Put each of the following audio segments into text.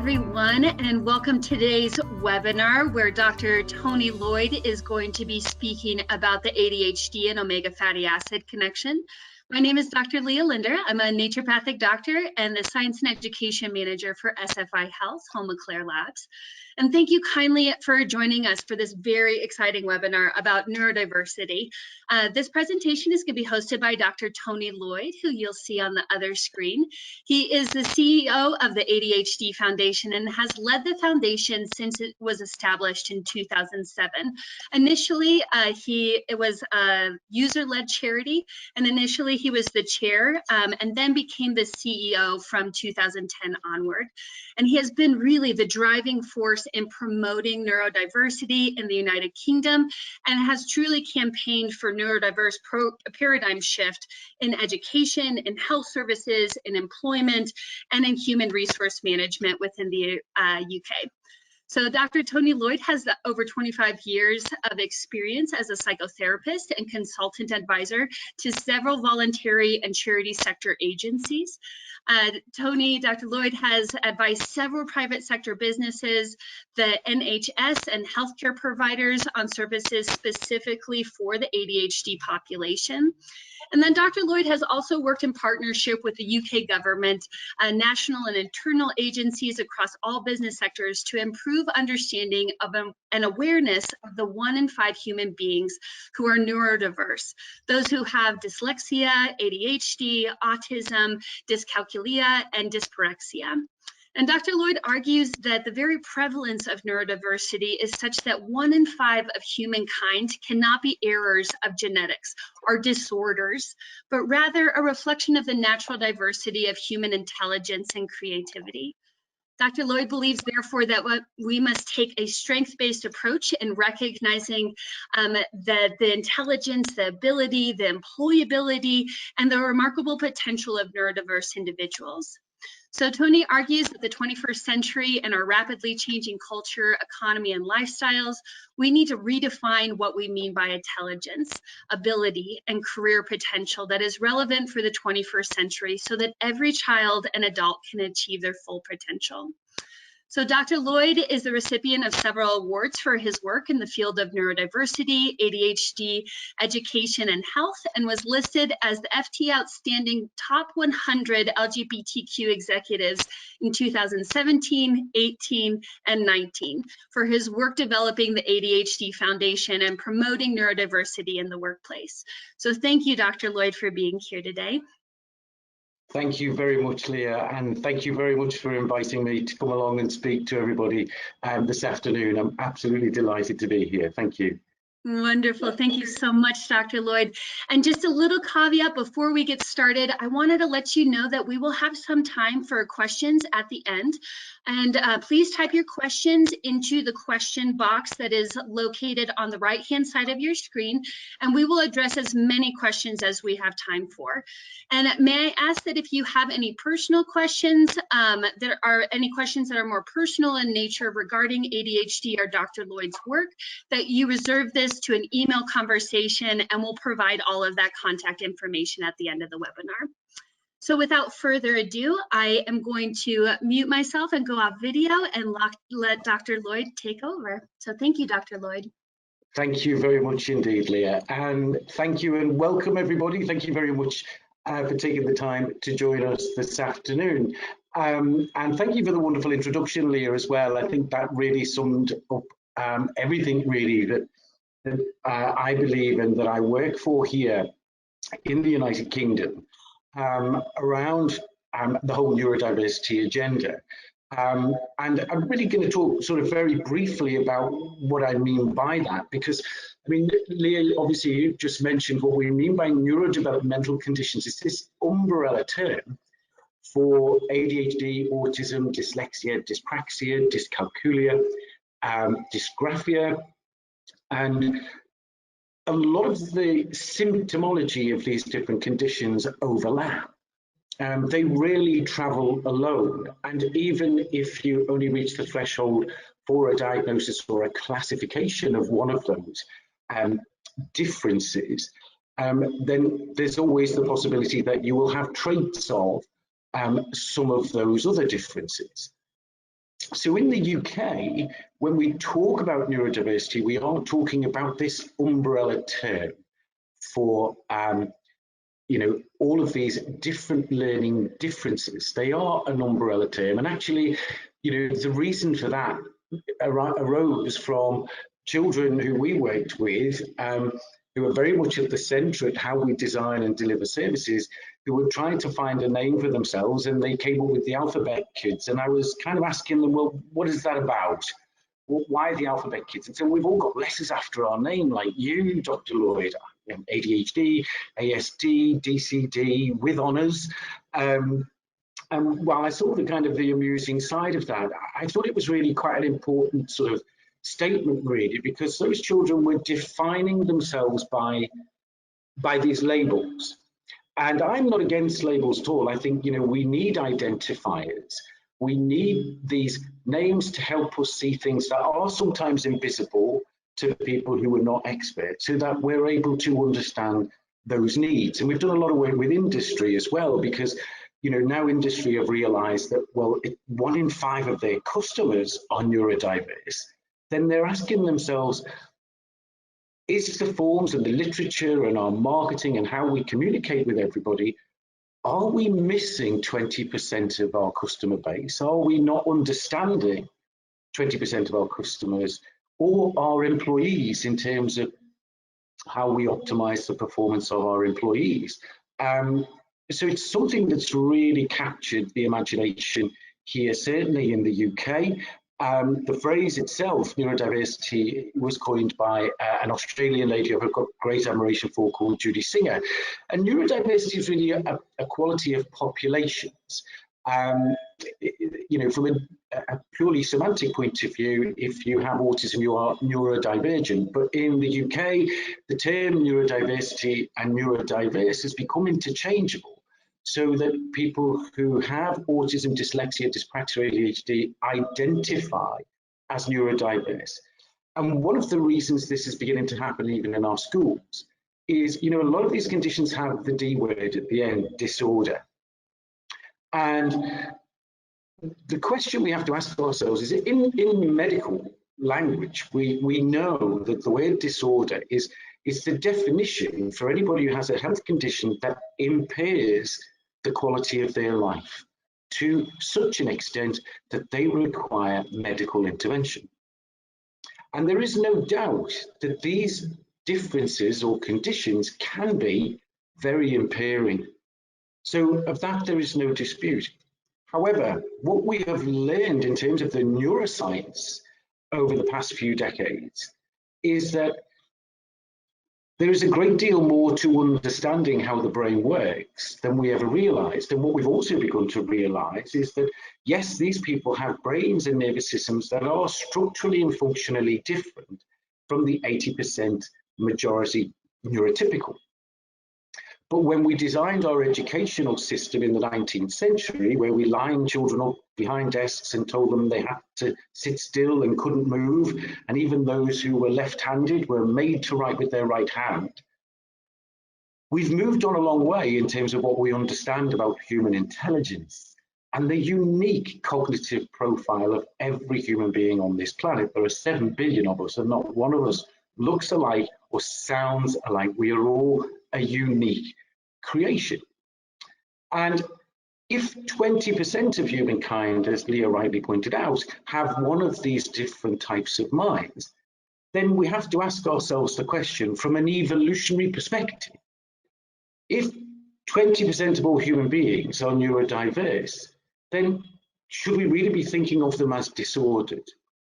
everyone, and welcome to today's webinar where Dr. Tony Lloyd is going to be speaking about the ADHD and omega fatty acid connection. My name is Dr. Leah Linder. I'm a naturopathic doctor and the Science and Education Manager for SFI Health, Home of Claire Labs. And thank you kindly for joining us for this very exciting webinar about neurodiversity. This presentation is going to be hosted by Dr. Tony Lloyd, who you'll see on the other screen. He is the CEO of the ADHD Foundation and has led the foundation since it was established in 2007. Initially, it was a user-led charity, and initially he was the chair and then became the CEO from 2010 onward. And he has been really the driving force in promoting neurodiversity in the United Kingdom and has truly campaigned for neurodiverse paradigm shift in education, in health services, in employment, and in human resource management within the UK. So Dr. Tony Lloyd has over 25 years of experience as a psychotherapist and consultant advisor to several voluntary and charity sector agencies. Dr. Lloyd has advised several private sector businesses, the NHS and healthcare providers on services specifically for the ADHD population. And then Dr. Lloyd has also worked in partnership with the UK government, national and internal agencies across all business sectors to improve understanding of and awareness of the 1 in 5 human beings who are neurodiverse, those who have dyslexia, ADHD, autism, dyscalculia, and dyspraxia. And Dr. Lloyd argues that the very prevalence of neurodiversity is such that 1 in 5 of humankind cannot be errors of genetics or disorders, but rather a reflection of the natural diversity of human intelligence and creativity. Dr. Lloyd believes, therefore, that we must take a strength-based approach in recognizing the intelligence, the ability, the employability, and the remarkable potential of neurodiverse individuals. So Tony argues that the 21st century and our rapidly changing culture, economy, and lifestyles, we need to redefine what we mean by intelligence, ability, and career potential that is relevant for the 21st century so that every child and adult can achieve their full potential. So Dr. Lloyd is the recipient of several awards for his work in the field of neurodiversity, ADHD, education, and health, and was listed as the FT Outstanding Top 100 LGBTQ Executives in 2017, 18, and 19 for his work developing the ADHD Foundation and promoting neurodiversity in the workplace. So thank you, Dr. Lloyd, for being here today. Thank you very much, Leah, and thank you very much for inviting me to come along and speak to everybody this afternoon. I'm absolutely delighted to be here. Thank you. Wonderful. Thank you so much, Dr. Lloyd. And just a little caveat before we get started, I wanted to let you know that we will have some time for questions at the end. And please type your questions into the question box that is located on the right-hand side of your screen, and we will address as many questions as we have time for. And may I ask that if you have any personal questions, there are any questions that are more personal in nature regarding ADHD or Dr. Lloyd's work, that you reserve this to an email conversation, and we'll provide all of that contact information at the end of the webinar. So without further ado, I am going to mute myself and go off video and let Dr. Lloyd take over. So thank you, Dr. Lloyd. Thank you very much indeed, Leah. And thank you and welcome everybody. Thank you very much for taking the time to join us this afternoon. And thank you for the wonderful introduction, Leah, as well. I think that really summed up everything really that I believe and that I work for here in the United Kingdom around the whole neurodiversity agenda. And I'm really going to talk sort of very briefly about what I mean by that, because I mean, Leah, obviously you just mentioned what we mean by neurodevelopmental conditions is this umbrella term for ADHD, autism, dyslexia, dyspraxia, dyscalculia, dysgraphia, and a lot of the symptomology of these different conditions overlap. They rarely travel alone, and even if you only reach the threshold for a diagnosis or a classification of one of those differences, then there's always the possibility that you will have traits of some of those other differences. So in the UK, when we talk about neurodiversity, we are talking about this umbrella term for all of these different learning differences. They are an umbrella term, and actually, the reason for that arose from children who we worked with, who are very much at the centre at how we design and deliver services, who were trying to find a name for themselves, and they came up with the alphabet kids. And I was kind of asking them, well, what is that about? Why the alphabet kids? And so we've all got letters after our name, like you, Dr. Lloyd, ADHD, ASD, DCD, with honours. And while I saw the amusing side of that, I thought it was really quite an important sort of statement, really, because those children were defining themselves by these labels. And I'm not against labels at all. I think, we need identifiers. We need these names to help us see things that are sometimes invisible to people who are not experts, so that we're able to understand those needs. And we've done a lot of work with industry as well, because now industry have realized that, well, 1 in 5 of their customers are neurodiverse. Then they're asking themselves, is the forms and the literature and our marketing and how we communicate with everybody, are we missing 20% of our customer base? Are we not understanding 20% of our customers or our employees in terms of how we optimize the performance of our employees? So it's something that's really captured the imagination here, certainly in the UK. The phrase itself, neurodiversity, was coined by an Australian lady I've got great admiration for called Judy Singer. And neurodiversity is really a quality of populations. From a purely semantic point of view, if you have autism, you are neurodivergent. But in the UK, the term neurodiversity and neurodiverse has become interchangeable, so that people who have autism, dyslexia, dyspraxia, ADHD identify as neurodiverse. And one of the reasons this is beginning to happen even in our schools is, a lot of these conditions have the D word at the end, disorder. And the question we have to ask ourselves is, in medical language, we know that the word disorder is the definition for anybody who has a health condition that impairs the quality of their life to such an extent that they require medical intervention. And there is no doubt that these differences or conditions can be very impairing. So of that, there is no dispute. However, what we have learned in terms of the neuroscience over the past few decades is that there is a great deal more to understanding how the brain works than we ever realized. And what we've also begun to realize is that, yes, these people have brains and nervous systems that are structurally and functionally different from the 80% majority neurotypical. But when we designed our educational system in the 19th century, where we lined children up behind desks and told them they had to sit still and couldn't move, and even those who were left-handed were made to write with their right hand, we've moved on a long way in terms of what we understand about human intelligence and the unique cognitive profile of every human being on this planet. There are 7 billion of us, and not one of us looks alike or sounds alike. We are all a unique creation. And if 20% of humankind, as Leah rightly pointed out, have one of these different types of minds, then we have to ask ourselves the question from an evolutionary perspective. If 20% of all human beings are neurodiverse, then should we really be thinking of them as disordered?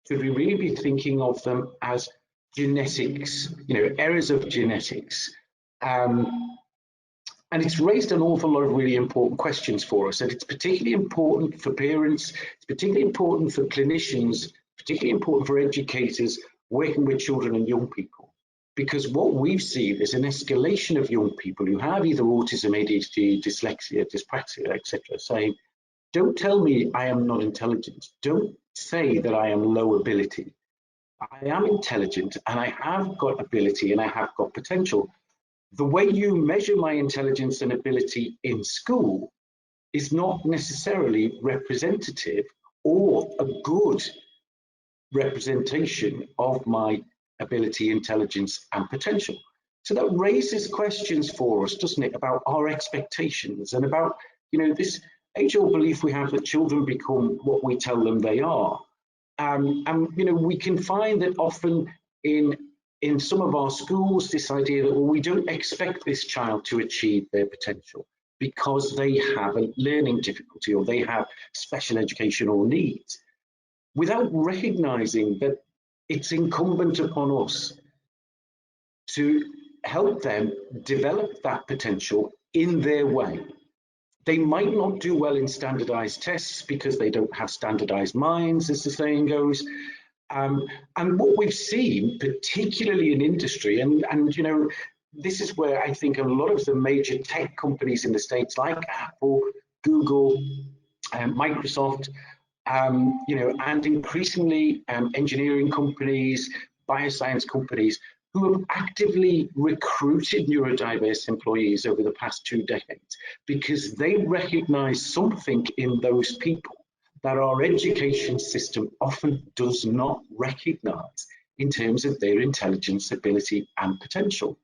Should we really be thinking of them as genetics, errors of genetics? And it's raised an awful lot of really important questions for us. And it's particularly important for parents, it's particularly important for clinicians, particularly important for educators working with children and young people. Because what we've seen is an escalation of young people who have either autism, ADHD, dyslexia, dyspraxia, etc., saying, don't tell me I am not intelligent. Don't say that I am low ability. I am intelligent and I have got ability and I have got potential. The way you measure my intelligence and ability in school is not necessarily representative or a good representation of my ability, intelligence, and potential? So that raises questions for us, doesn't it, about our expectations and about, this age-old belief we have that children become what we tell them they are. And we can find that often in some of our schools, this idea that, well, we don't expect this child to achieve their potential because they have a learning difficulty or they have special educational needs, without recognizing that it's incumbent upon us to help them develop that potential in their way. They might not do well in standardized tests because they don't have standardized minds, as the saying goes. And what we've seen, particularly in industry, and this is where I think a lot of the major tech companies in the States, like Apple, Google, Microsoft, and increasingly engineering companies, bioscience companies, who have actively recruited neurodiverse employees over the past 2 decades because they recognize something in those people that our education system often does not recognize in terms of their intelligence, ability, and potential.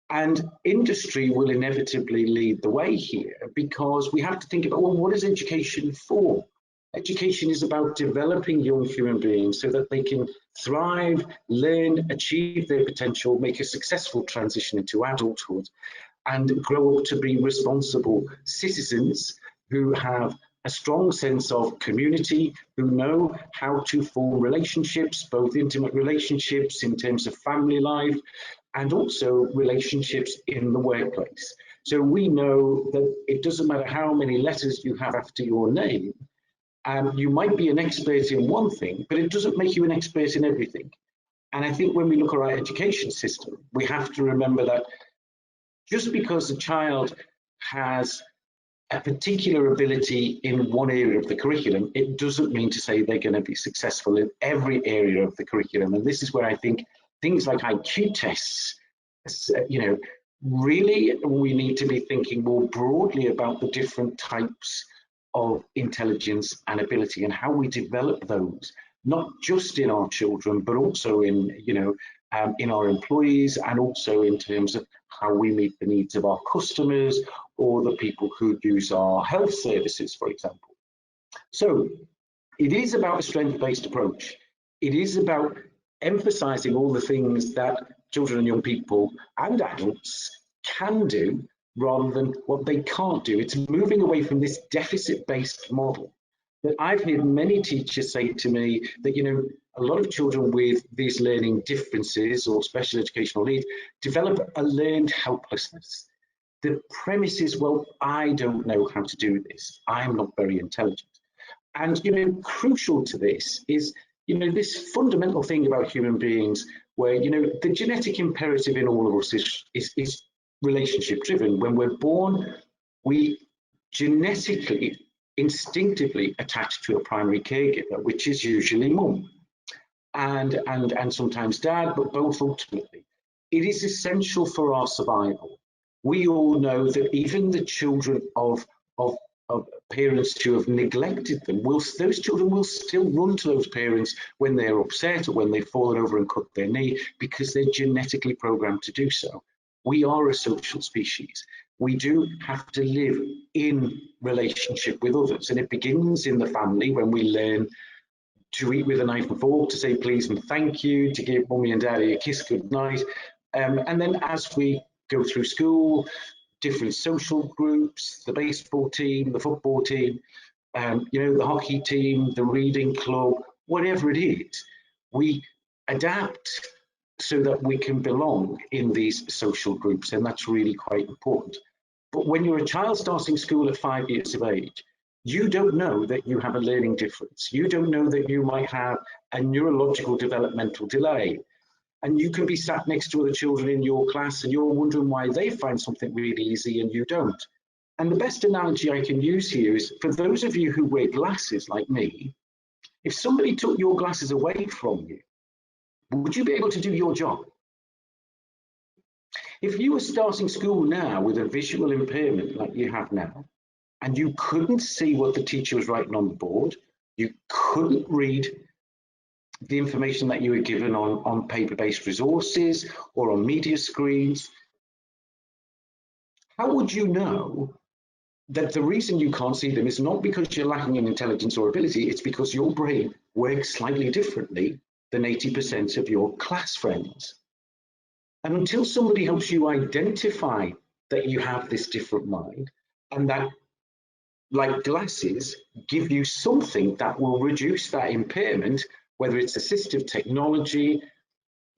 And industry will inevitably lead the way here because we have to think about, well, what is education for? Education is about developing young human beings so that they can thrive, learn, achieve their potential, make a successful transition into adulthood, and grow up to be responsible citizens who have a strong sense of community, who know how to form relationships, both intimate relationships in terms of family life, and also relationships in the workplace. So we know that it doesn't matter how many letters you have after your name, you might be an expert in one thing, but it doesn't make you an expert in everything. And I think when we look at our education system, we have to remember that just because a child has a particular ability in one area of the curriculum, it doesn't mean to say they're going to be successful in every area of the curriculum. And this is where I think things like IQ tests, really we need to be thinking more broadly about the different types of intelligence and ability and how we develop those, not just in our children, but also in our employees, and also in terms of how we meet the needs of our customers or the people who use our health services, for example. So it is about a strength-based approach. It is about emphasizing all the things that children and young people and adults can do rather than what they can't do. It's moving away from this deficit-based model that I've heard many teachers say to me that, a lot of children with these learning differences or special educational needs develop a learned helplessness. The premise is, well, I don't know how to do this. I'm not very intelligent. And, crucial to this is, this fundamental thing about human beings where, the genetic imperative in all of us is relationship driven. When we're born, we genetically, instinctively attach to a primary caregiver, which is usually mum and sometimes dad, but both ultimately. It is essential for our survival. We all know that even the children of parents who have neglected them, those children will still run to those parents when they're upset or when they've fallen over and cut their knee, because they're genetically programmed to do so. We are a social species. We do have to live in relationship with others, and it begins in the family when we learn to eat with a knife and fork, to say please and thank you, to give mummy and daddy a kiss goodnight. And then as we go through school, different social groups, the baseball team, the football team, the hockey team, the reading club, whatever it is, we adapt so that we can belong in these social groups, and that's really quite important. But when you're a child starting school at 5 years of age, you don't know that you have a learning difference. You don't know that you might have a neurological developmental delay. And you can be sat next to other children in your class and you're wondering why they find something really easy and you don't. And the best analogy I can use here is, for those of you who wear glasses like me, if somebody took your glasses away from you, would you be able to do your job? If you were starting school now with a visual impairment like you have now, and you couldn't see what the teacher was writing on the board, You couldn't read the information that you were given on paper-based resources or on media screens. How would you know that the reason you can't see them is not because you're lacking in intelligence or ability, it's because your brain works slightly differently than 80% of your class friends? And until somebody helps you identify that you have this different mind, and that, like glasses, give you something that will reduce that impairment, whether it's assistive technology,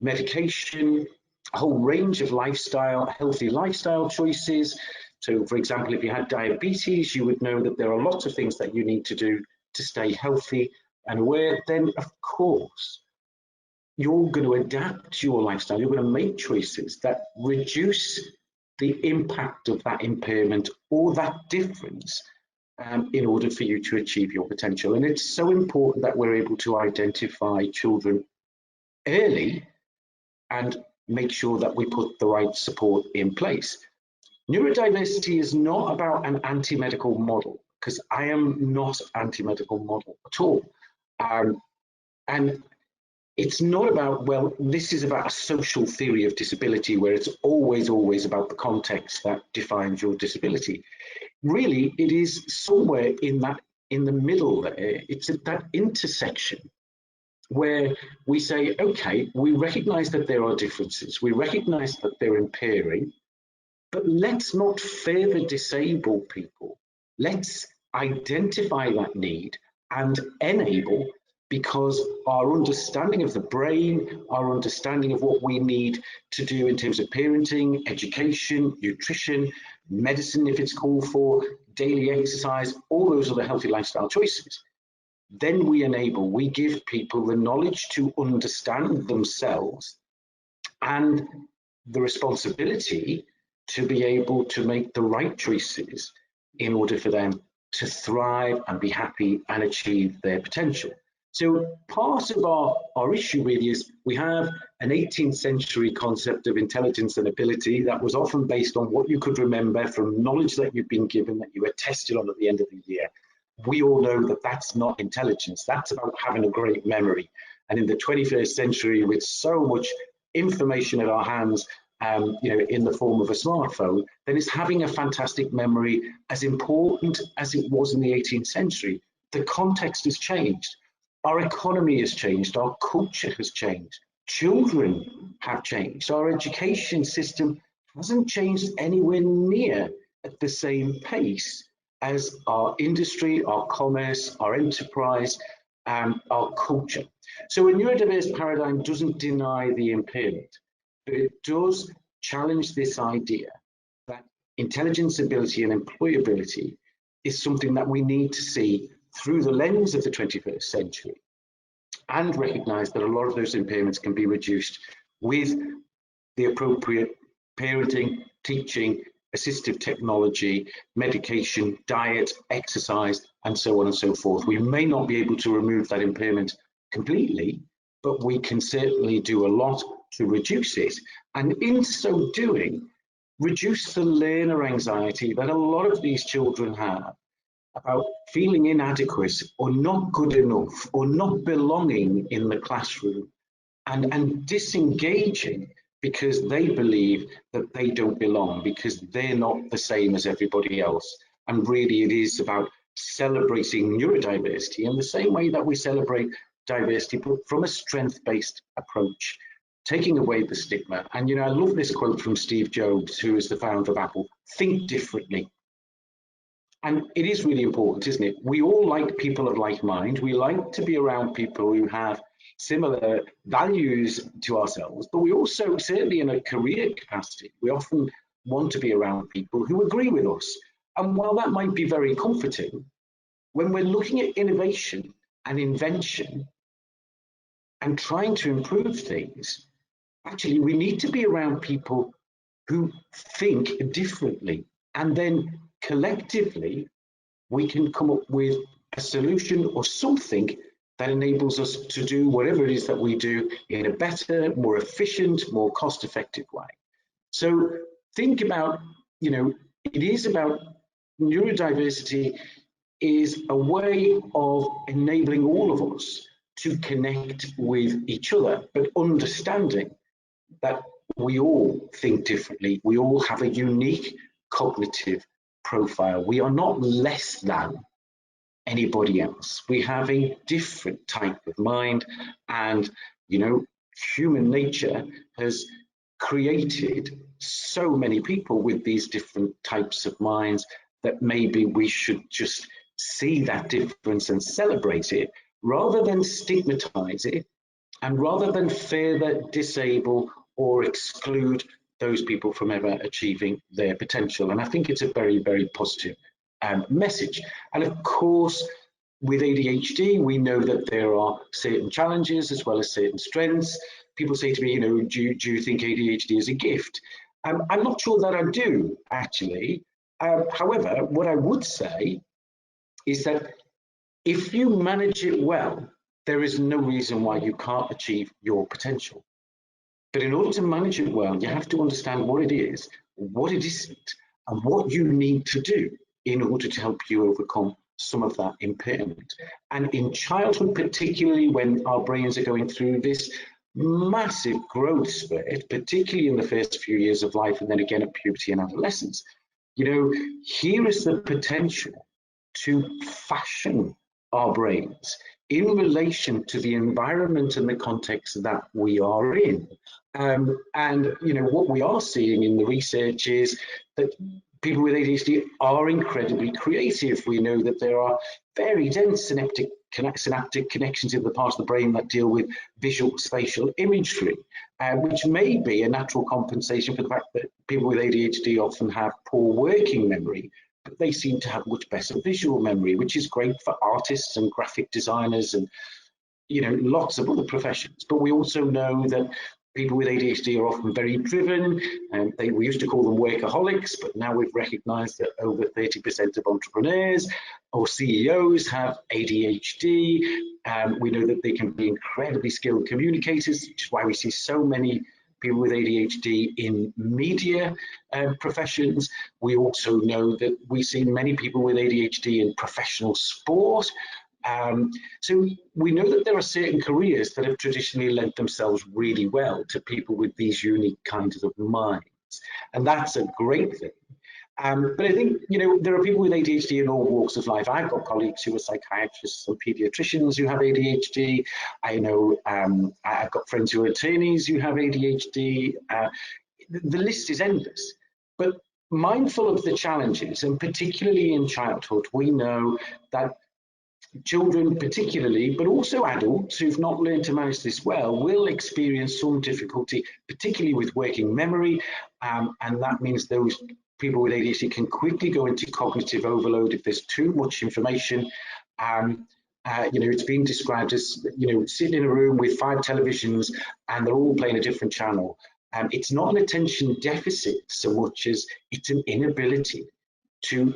medication, a whole range of healthy lifestyle choices. So for example, if you had diabetes, you would know that there are lots of things that you need to do to stay healthy and aware. Then of course, you're going to adapt your lifestyle. You're going to make choices that reduce the impact of that impairment or that difference in order for you to achieve your potential. And it's so important that we're able to identify children early and make sure that we put the right support in place. Neurodiversity is not about an anti-medical model, because I am not anti-medical model at all. And it's not about, well, this is about a social theory of disability where it's always about the context that defines your disability. Really, it is somewhere in the middle there. It's at that intersection where we say, okay, we recognize that there are differences, we recognize that they're impairing, but let's not further disable people. Let's identify that need and enable, because our understanding of the brain, our understanding of what we need to do in terms of parenting, education, nutrition, medicine if it's called for, daily exercise, all those other healthy lifestyle choices, then we give people the knowledge to understand themselves and the responsibility to be able to make the right choices in order for them to thrive and be happy and achieve their potential. So part of our issue really is we have an 18th century concept of intelligence and ability that was often based on what you could remember from knowledge that you've been given, that you were tested on at the end of the year. We all know that that's not intelligence. That's about having a great memory. And in the 21st century, with so much information at our hands, in the form of a smartphone, then it's having a fantastic memory as important as it was in the 18th century. The context has changed. Our economy has changed. Our culture has changed. Children have changed. Our education system hasn't changed anywhere near at the same pace as our industry, our commerce, our enterprise, our culture. So a neurodiverse paradigm doesn't deny the impairment, but it does challenge this idea that intelligence, ability, and employability is something that we need to see through the lens of the 21st century, and recognize that a lot of those impairments can be reduced with the appropriate parenting, teaching, assistive technology, medication, diet, exercise, and so on and so forth. We may not be able to remove that impairment completely, but we can certainly do a lot to reduce it. And in so doing, reduce the learner anxiety that a lot of these children have about feeling inadequate or not good enough or not belonging in the classroom, and disengaging because they believe that they don't belong, because they're not the same as everybody else. And really it is about celebrating neurodiversity in the same way that we celebrate diversity, but from a strength-based approach, taking away the stigma. And I love this quote from Steve Jobs, who is the founder of Apple: think differently. And it is really important, isn't it? We all like people of like mind. We like to be around people who have similar values to ourselves, but we also, certainly in a career capacity, we often want to be around people who agree with us. And while that might be very comforting, when we're looking at innovation and invention and trying to improve things, actually we need to be around people who think differently, and then collectively we can come up with a solution or something that enables us to do whatever it is that we do in a better, more efficient, more cost-effective way. So think about, it is about neurodiversity is a way of enabling all of us to connect with each other, but understanding that we all think differently. We all have a unique cognitive profile. We are not less than anybody else. We have a different type of mind, and human nature has created so many people with these different types of minds that maybe we should just see that difference and celebrate it rather than stigmatize it, and rather than further disable or exclude those people from ever achieving their potential. And I think it's a very, very positive message. And of course, with ADHD, we know that there are certain challenges as well as certain strengths. People say to me, do you think ADHD is a gift? I'm not sure that I do, actually. However, what I would say is that if you manage it well, there is no reason why you can't achieve your potential. But in order to manage it well, you have to understand what it is, what it isn't, and what you need to do in order to help you overcome some of that impairment. And in childhood, particularly when our brains are going through this massive growth spurt, particularly in the first few years of life, and then again at puberty and adolescence, here is the potential to fashion our brains in relation to the environment and the context that we are in. And what we are seeing in the research is that people with ADHD are incredibly creative. We know that there are very dense synaptic connections in the part of the brain that deal with visual spatial imagery, which may be a natural compensation for the fact that people with ADHD often have poor working memory, but they seem to have much better visual memory, which is great for artists and graphic designers and lots of other professions. But we also know that people with ADHD are often very driven, and we used to call them workaholics, but now we've recognized that over 30% of entrepreneurs or CEOs have ADHD. We know that they can be incredibly skilled communicators, which is why we see so many people with ADHD in media professions. We also know that we see many people with ADHD in professional sport. So we know that there are certain careers that have traditionally lent themselves really well to people with these unique kinds of minds, and that's a great thing. But I think, there are people with ADHD in all walks of life. I've got colleagues who are psychiatrists and pediatricians who have ADHD. I know I've got friends who are attorneys who have ADHD. The list is endless. But mindful of the challenges, and particularly in childhood, we know that children particularly, but also adults who've not learned to manage this well, will experience some difficulty, particularly with working memory, and that means those people with ADHD can quickly go into cognitive overload if there's too much information. It's been described as sitting in a room with 5 televisions and they're all playing a different channel. It's not an attention deficit so much as it's an inability to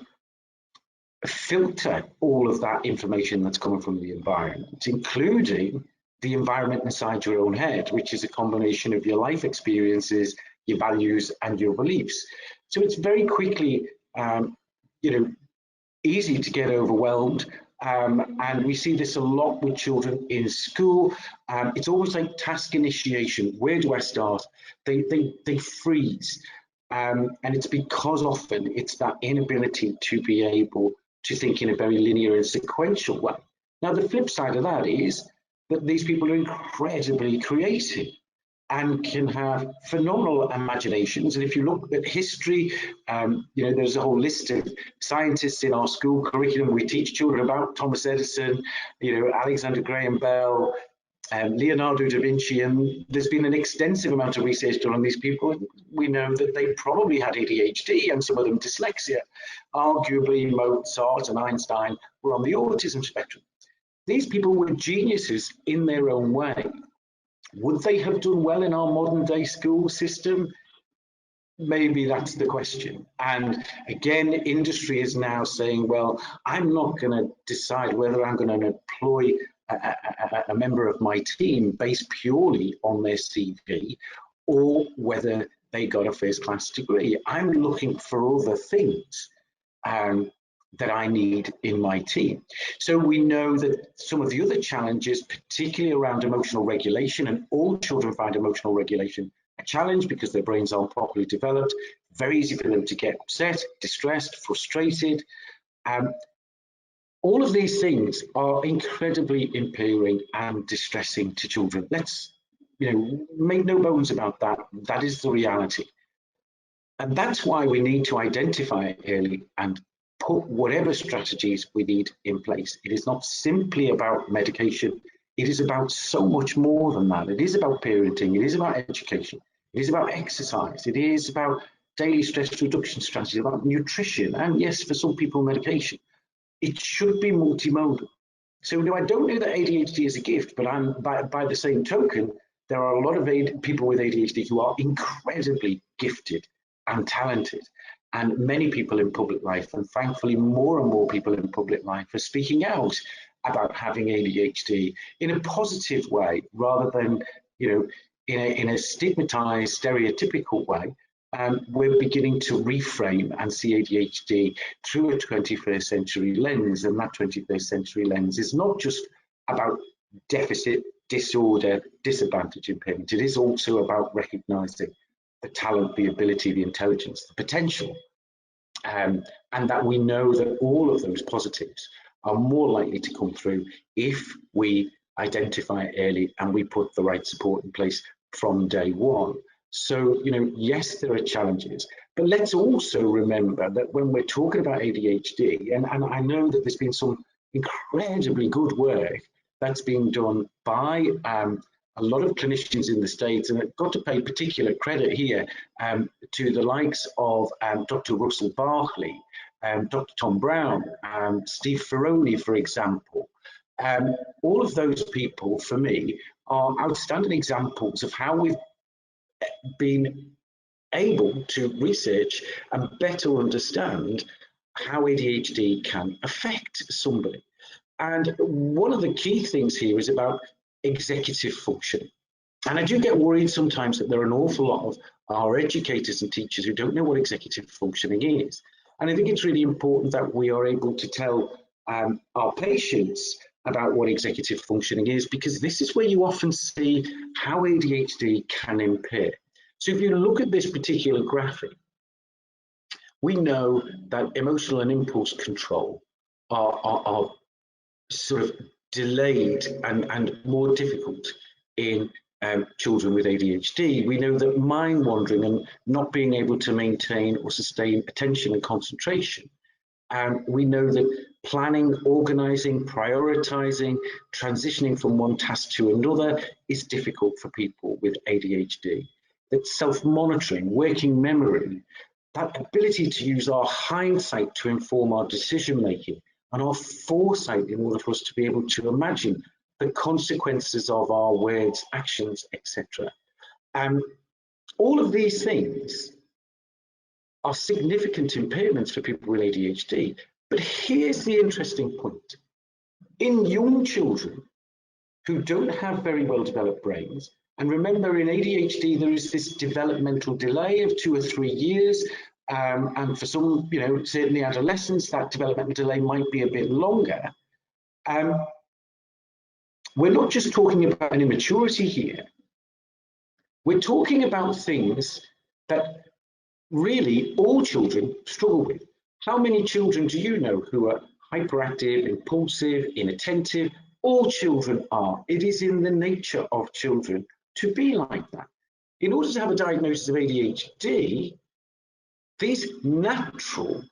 filter all of that information that's coming from the environment, including the environment inside your own head, which is a combination of your life experiences, your values, and your beliefs. So it's very quickly, easy to get overwhelmed. And we see this a lot with children in school. It's almost like task initiation. Where do I start? They freeze. And it's because often it's that inability to be able to think in a very linear and sequential way. Now, the flip side of that is that these people are incredibly creative and can have phenomenal imaginations. And if you look at history, there's a whole list of scientists in our school curriculum. We teach children about Thomas Edison, Alexander Graham Bell, Leonardo da Vinci, and there's been an extensive amount of research done on these people. We know that they probably had ADHD and some of them dyslexia. Arguably, Mozart and Einstein were on the autism spectrum. These people were geniuses in their own way. Would they have done well in our modern day school system? Maybe that's the question. And again, industry is now saying, well, I'm not going to decide whether I'm going to employ a member of my team based purely on their CV or whether they got a first-class degree. I'm looking for other things that I need in my team. So we know that some of the other challenges, particularly around emotional regulation, and all children find emotional regulation a challenge because their brains aren't properly developed, very easy for them to get upset, distressed, frustrated. All of these things are incredibly impairing and distressing to children. Let's, make no bones about that. That is the reality. And that's why we need to identify it early and put whatever strategies we need in place. It is not simply about medication. It is about so much more than that. It is about parenting. It is about education. It is about exercise. It is about daily stress reduction strategies, about nutrition, and yes, for some people, medication. It should be multimodal. So I don't know that ADHD is a gift, but by the same token, there are a lot of people with ADHD who are incredibly gifted and talented, and many people in public life, and thankfully more and more people in public life are speaking out about having ADHD in a positive way rather than in a stigmatized, stereotypical way. We're beginning to reframe and see ADHD through a 21st century lens, and that 21st century lens is not just about deficit, disorder, disadvantage, impairment. It is also about recognizing the talent, the ability, the intelligence, the potential, and that we know that all of those positives are more likely to come through if we identify it early and we put the right support in place from day one. So, yes, there are challenges, but let's also remember that when we're talking about ADHD, and I know that there's been some incredibly good work that's being done by a lot of clinicians in the States, and I've got to pay particular credit here to the likes of Dr. Russell Barkley, Dr. Tom Brown, Steve Ferroni, for example. All of those people, for me, are outstanding examples of how we've been able to research and better understand how ADHD can affect somebody. And one of the key things here is about executive function. And I do get worried sometimes that there are an awful lot of our educators and teachers who don't know what executive functioning is. And I think it's really important that we are able to tell our patients about what executive functioning is, because this is where you often see how ADHD can impair. So if you look at this particular graphic, we know that emotional and impulse control are sort of delayed and more difficult in children with ADHD. We know that mind wandering and not being able to maintain or sustain attention and concentration. We know that planning, organizing, prioritizing, transitioning from one task to another is difficult for people with ADHD. That self-monitoring, working memory, that ability to use our hindsight to inform our decision-making and our foresight in order for us to be able to imagine the consequences of our words, actions, etc. All of these things are significant impairments for people with ADHD. But here's the interesting point. In young children who don't have very well developed brains, and remember in ADHD there is this developmental delay of 2 or 3 years, and for some, certainly adolescents, that developmental delay might be a bit longer. We're not just talking about an immaturity here. We're talking about things that really all children struggle with. How many children do you know who are hyperactive, impulsive, inattentive? All children are. It is in the nature of children to be like that. In order to have a diagnosis of ADHD, these natural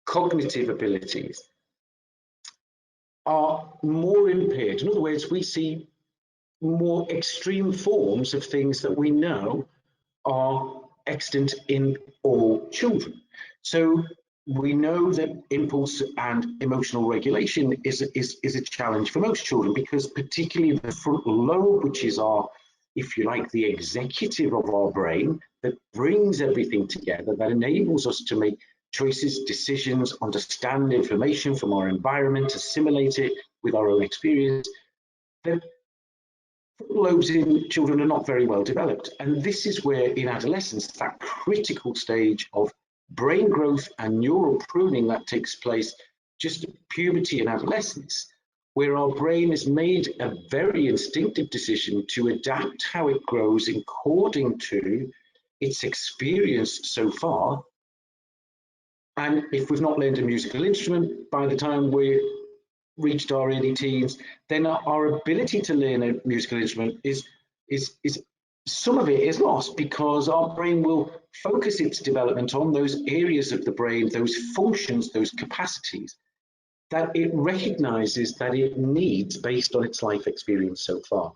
cognitive abilities are more impaired. In other words, we see more extreme forms of things that we know are extant in all children. So we know that impulse and emotional regulation is a challenge for most children, because particularly the frontal lobe, which is our, if you like, the executive of our brain that brings everything together, that enables us to make choices, decisions, understand information from our environment, assimilate it with our own experience. The frontal lobes in children are not very well developed. And this is where in adolescence, that critical stage of brain growth and neural pruning that takes place just at puberty and adolescence, where our brain has made a very instinctive decision to adapt how it grows according to its experience so far. And if we've not learned a musical instrument by the time we reached our early teens, then our ability to learn a musical instrument is some of it is lost, because our brain will focus its development on those areas of the brain, those functions, those capacities that it recognizes that it needs based on its life experience so far.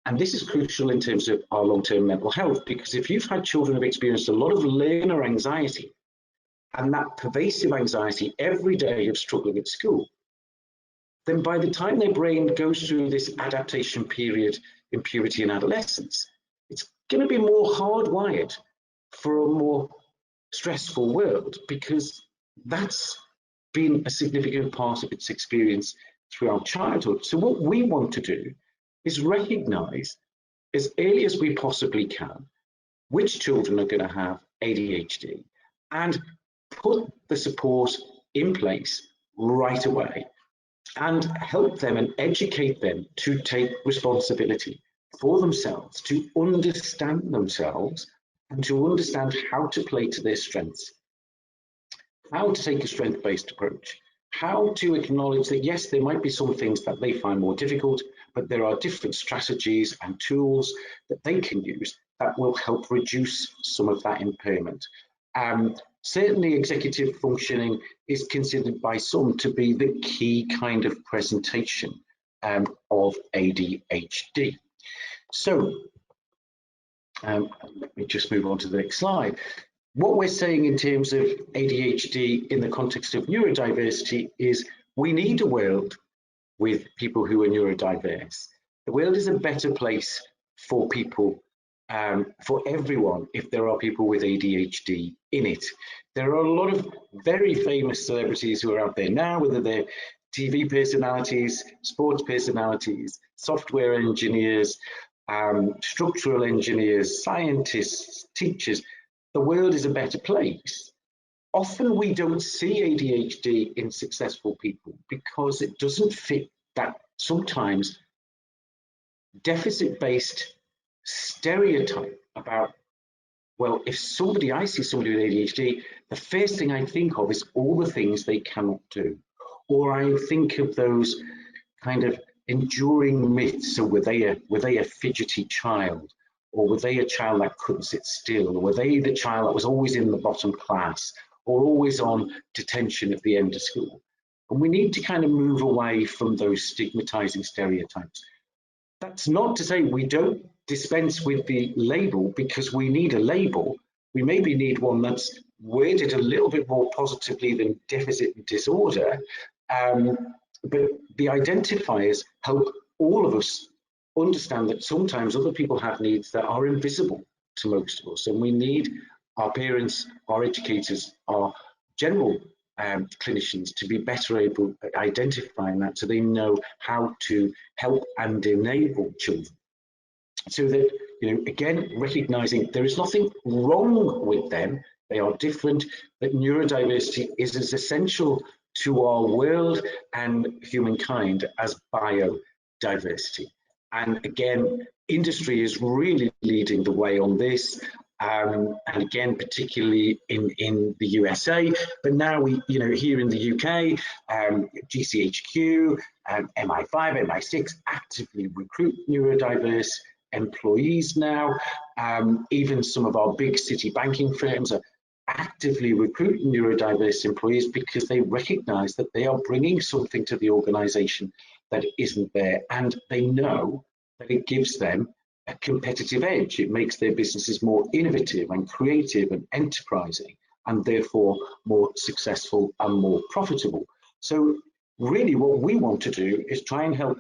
And this is crucial in terms of our long-term mental health, because if you've had children who've experienced a lot of learner anxiety and that pervasive anxiety every day of struggling at school, then by the time their brain goes through this adaptation period in puberty and adolescence, it's going to be more hardwired for a more stressful world, because that's been a significant part of its experience throughout childhood. So what we want to do is recognize as early as we possibly can which children are going to have ADHD and put the support in place right away and help them and educate them to take responsibility for themselves, to understand themselves and to understand how to play to their strengths, how to take a strength-based approach, how to acknowledge that yes, there might be some things that they find more difficult, but there are different strategies and tools that they can use that will help reduce some of that impairment. Certainly executive functioning is considered by some to be the key kind of presentation of ADHD. So let me just move on to the next slide. What we're saying in terms of ADHD in the context of neurodiversity is we need a world with people who are neurodiverse. The world is a better place for people, for everyone, if there are people with ADHD in it. There are a lot of very famous celebrities who are out there now, whether they're TV personalities, sports personalities, software engineers, structural engineers, scientists, teachers. The world is a better place. Often we don't see ADHD in successful people because it doesn't fit that sometimes deficit-based stereotype about, well, if I see somebody with ADHD, the first thing I think of is all the things they cannot do. Or I think of those kind of enduring myths. So were they a fidgety child? Or were they a child that couldn't sit still? Or were they the child that was always in the bottom class or always on detention at the end of school? And we need to kind of move away from those stigmatizing stereotypes. That's not to say we don't dispense with the label, because we need a label. We maybe need one that's worded a little bit more positively than deficit and disorder. But the identifiers help all of us understand that sometimes other people have needs that are invisible to most of us, and we need our parents, our educators, our general clinicians to be better able at identifying that, so they know how to help and enable children. So that, again, recognizing there is nothing wrong with them, they are different, but neurodiversity is as essential to our world and humankind as biodiversity. And again, industry is really leading the way on this, and again, particularly in the USA, but now we, here in the UK, GCHQ, MI5, MI6 actively recruit neurodiverse employees now. Even some of our big city banking firms are actively recruiting neurodiverse employees because they recognize that they are bringing something to the organization that isn't there, and they know that it gives them a competitive edge. It makes their businesses more innovative and creative and enterprising, and therefore more successful and more profitable. So really what we want to do is try and help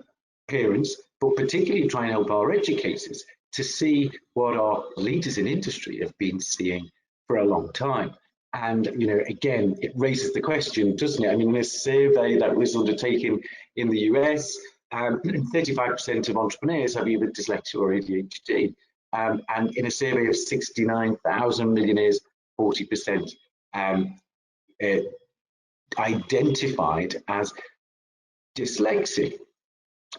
parents, but particularly try and help our educators to see what our leaders in industry have been seeing for a long time. And, again, it raises the question, doesn't it? I mean, this survey that was undertaken in the US, 35% of entrepreneurs have either dyslexia or ADHD. And in a survey of 69,000 millionaires, 40% identified as dyslexic.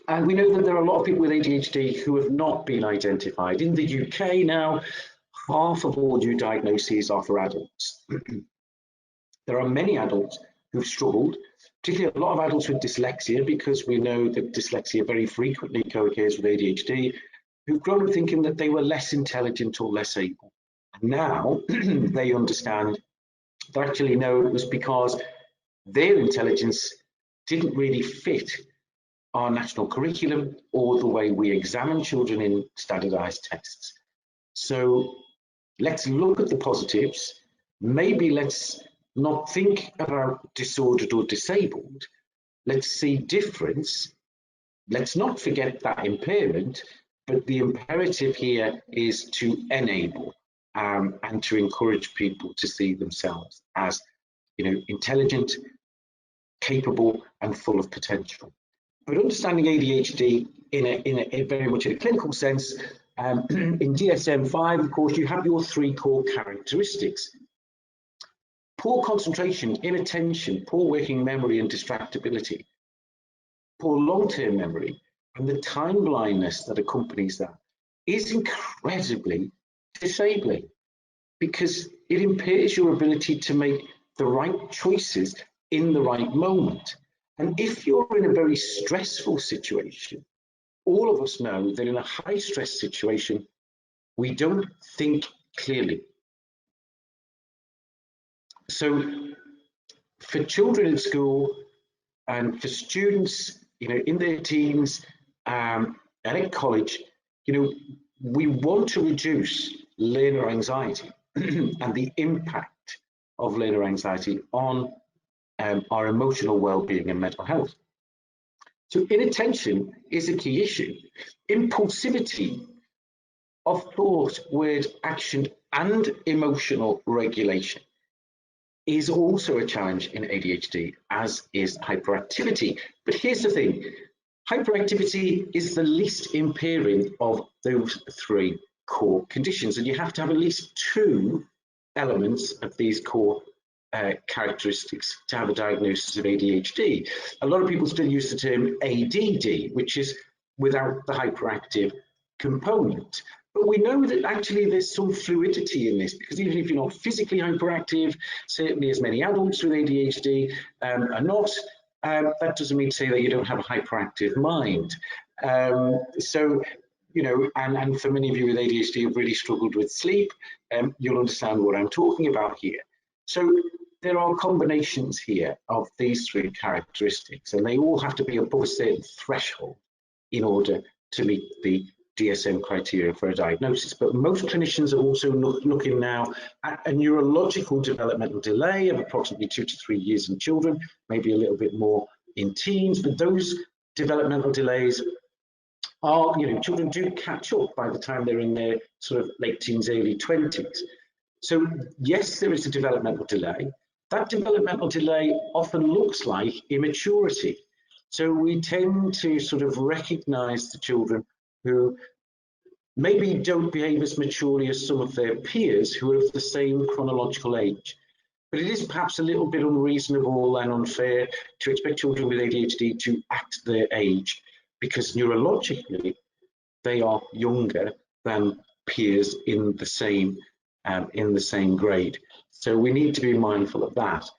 And we know that there are a lot of people with ADHD who have not been identified. In the UK now, half of all new diagnoses are for adults. There are many adults who've struggled, particularly a lot of adults with dyslexia, because we know that dyslexia very frequently co-occurs with ADHD, who've grown up thinking that they were less intelligent or less able. And now they understand that actually no, it was because their intelligence didn't really fit our national curriculum or the way we examine children in standardized tests. So let's look at the positives. Maybe let's not think about disordered or disabled. Let's see difference. Let's not forget that impairment, but the imperative here is to enable and to encourage people to see themselves as, intelligent, capable, and full of potential. But understanding ADHD in a very much in a clinical sense, in DSM-5, of course, you have your 3 core characteristics. Poor concentration, inattention, poor working memory and distractibility, poor long-term memory, and the time blindness that accompanies that is incredibly disabling, because it impairs your ability to make the right choices in the right moment. And if you're in a very stressful situation, all of us know that in a high stress situation, we don't think clearly. So for children in school and for students, in their teens and at college, we want to reduce learner anxiety and the impact of learner anxiety on our emotional well-being and mental health. So inattention is a key issue. Impulsivity of thought, word, action, and emotional regulation is also a challenge in ADHD, as is hyperactivity. But here's the thing, hyperactivity is the least impairing of those 3 core conditions, and you have to have at least 2 elements of these core characteristics to have a diagnosis of ADHD. A lot of people still use the term ADD, which is without the hyperactive component. But we know that actually there's some fluidity in this, because even if you're not physically hyperactive, certainly as many adults with ADHD are not, that doesn't mean to say that you don't have a hyperactive mind. So, and for many of you with ADHD who've really struggled with sleep, you'll understand what I'm talking about here. So there are combinations here of these 3 characteristics, and they all have to be above a certain threshold in order to meet the DSM criteria for a diagnosis. But most clinicians are also looking now at a neurological developmental delay of approximately 2 to 3 years in children, maybe a little bit more in teens, but those developmental delays are, children do catch up by the time they're in their sort of late teens, early 20s. So yes, there is a developmental delay. That developmental delay often looks like immaturity. So we tend to sort of recognize the children who maybe don't behave as maturely as some of their peers who are of the same chronological age. But it is perhaps a little bit unreasonable and unfair to expect children with ADHD to act their age, because neurologically they are younger than peers in the same grade. So we need to be mindful of that.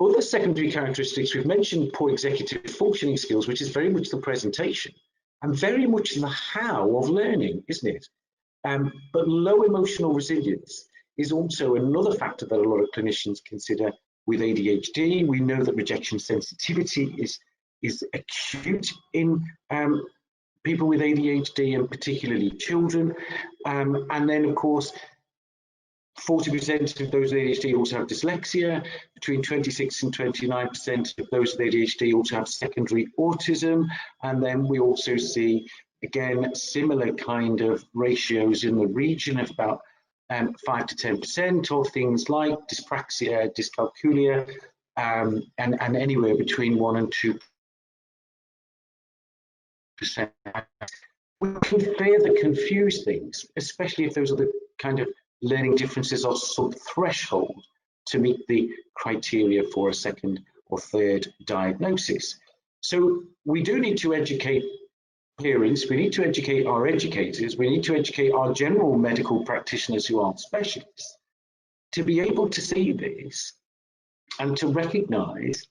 Other secondary characteristics, we've mentioned poor executive functioning skills, which is very much the presentation and very much the how of learning, isn't it? But low emotional resilience is also another factor that a lot of clinicians consider with ADHD. We know that rejection sensitivity is acute in people with ADHD, and particularly children. And then, of course, 40% of those with ADHD also have dyslexia. Between 26 and 29% of those with ADHD also have secondary autism. And then we also see, again, similar kind of ratios in the region of about 5 to 10% of things like dyspraxia, dyscalculia, and anywhere between 1 and 2%. We can further confuse things, especially if those are the kind of learning differences are sub-threshold to meet the criteria for a second or third diagnosis. So we do need to educate parents, we need to educate our educators, we need to educate our general medical practitioners who aren't specialists to be able to see this and to recognize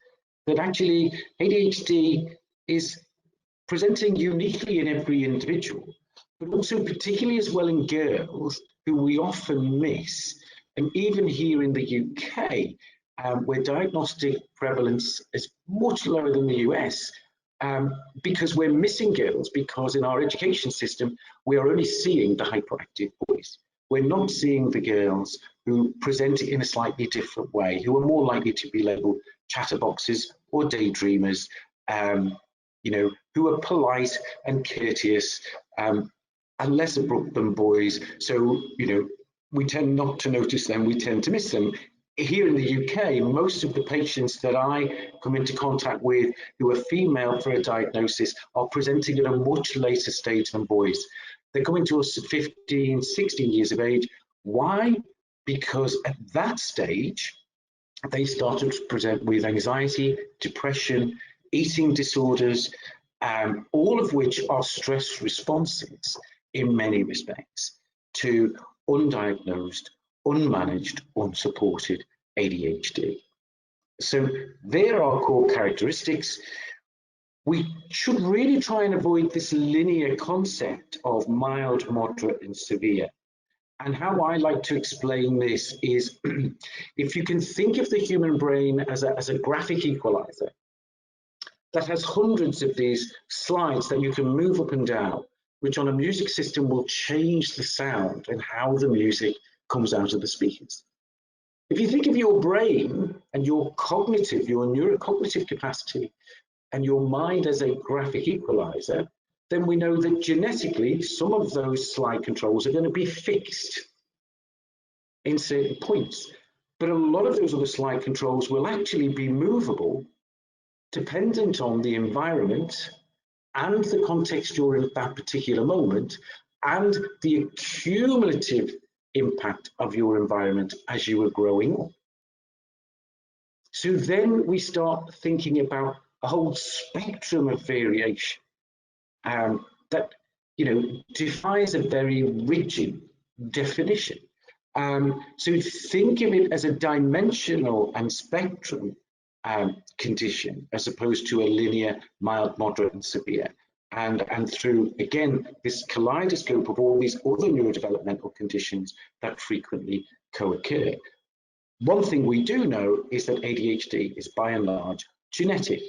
that actually ADHD is presenting uniquely in every individual, but also particularly as well in girls who we often miss. And even here in the UK, where diagnostic prevalence is much lower than the US, because we're missing girls, because in our education system, we are only seeing the hyperactive boys. We're not seeing the girls who present it in a slightly different way, who are more likely to be labeled chatterboxes or daydreamers, you know, who are polite and courteous and less abrupt than boys. So, you know, we tend not to notice them, we tend to miss them. Here in the UK, most of the patients that I come into contact with who are female for a diagnosis are presenting at a much later stage than boys. They're coming to us at 15, 16 years of age. Why? Because at that stage, they started to present with anxiety, depression, eating disorders, all of which are stress responses in many respects to undiagnosed, unmanaged, unsupported ADHD. So there are core characteristics. We should really try and avoid this linear concept of mild, moderate, and severe. And how I like to explain this is if you can think of the human brain as a graphic equalizer that has hundreds of these slides that you can move up and down, which on a music system will change the sound and how the music comes out of the speakers. If you think of your brain and your cognitive, your neurocognitive capacity and your mind as a graphic equalizer, then we know that genetically some of those slide controls are going to be fixed in certain points. But a lot of those other slide controls will actually be movable dependent on the environment and the context you're in at that particular moment and the cumulative impact of your environment as you were growing up. So then we start thinking about a whole spectrum of variation that, you know, defies a very rigid definition. So think of it as a dimensional and spectrum condition as opposed to a linear, mild, moderate, and severe. And through, again, this kaleidoscope of all these other neurodevelopmental conditions that frequently co-occur. One thing we do know is that ADHD is by and large genetic.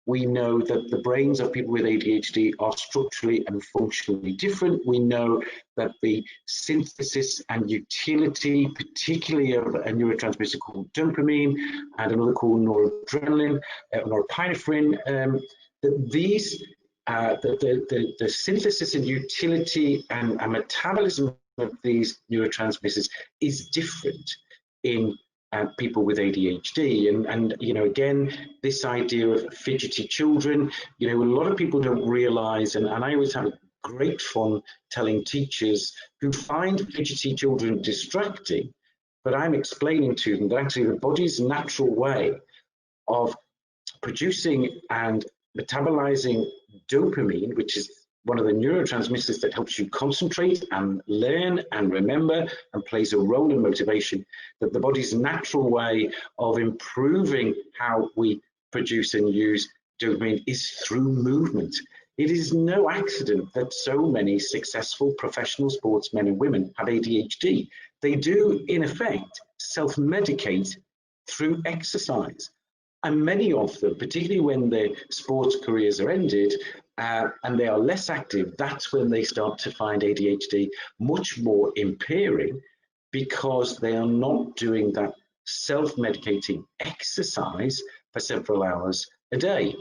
We know that the brains of people with ADHD are structurally and functionally different. We know that the synthesis and utility, particularly of a neurotransmitter called dopamine and another called noradrenaline, norepinephrine, that these, the synthesis and utility and metabolism of these neurotransmitters is different in people with ADHD. And you know, again, this idea of fidgety children, you know, a lot of people don't realize, and I always have great fun telling teachers who find fidgety children distracting, but I'm explaining to them that actually the body's natural way of producing and metabolizing dopamine, which is one of the neurotransmitters that helps you concentrate and learn and remember and plays a role in motivation, that the body's natural way of improving how we produce and use dopamine is through movement. It is no accident that so many successful professional sportsmen and women have ADHD. They do, in effect, self-medicate through exercise. And many of them, particularly when their sports careers are ended and they are less active, that's when they start to find ADHD much more impairing because they are not doing that self-medicating exercise for several hours a day.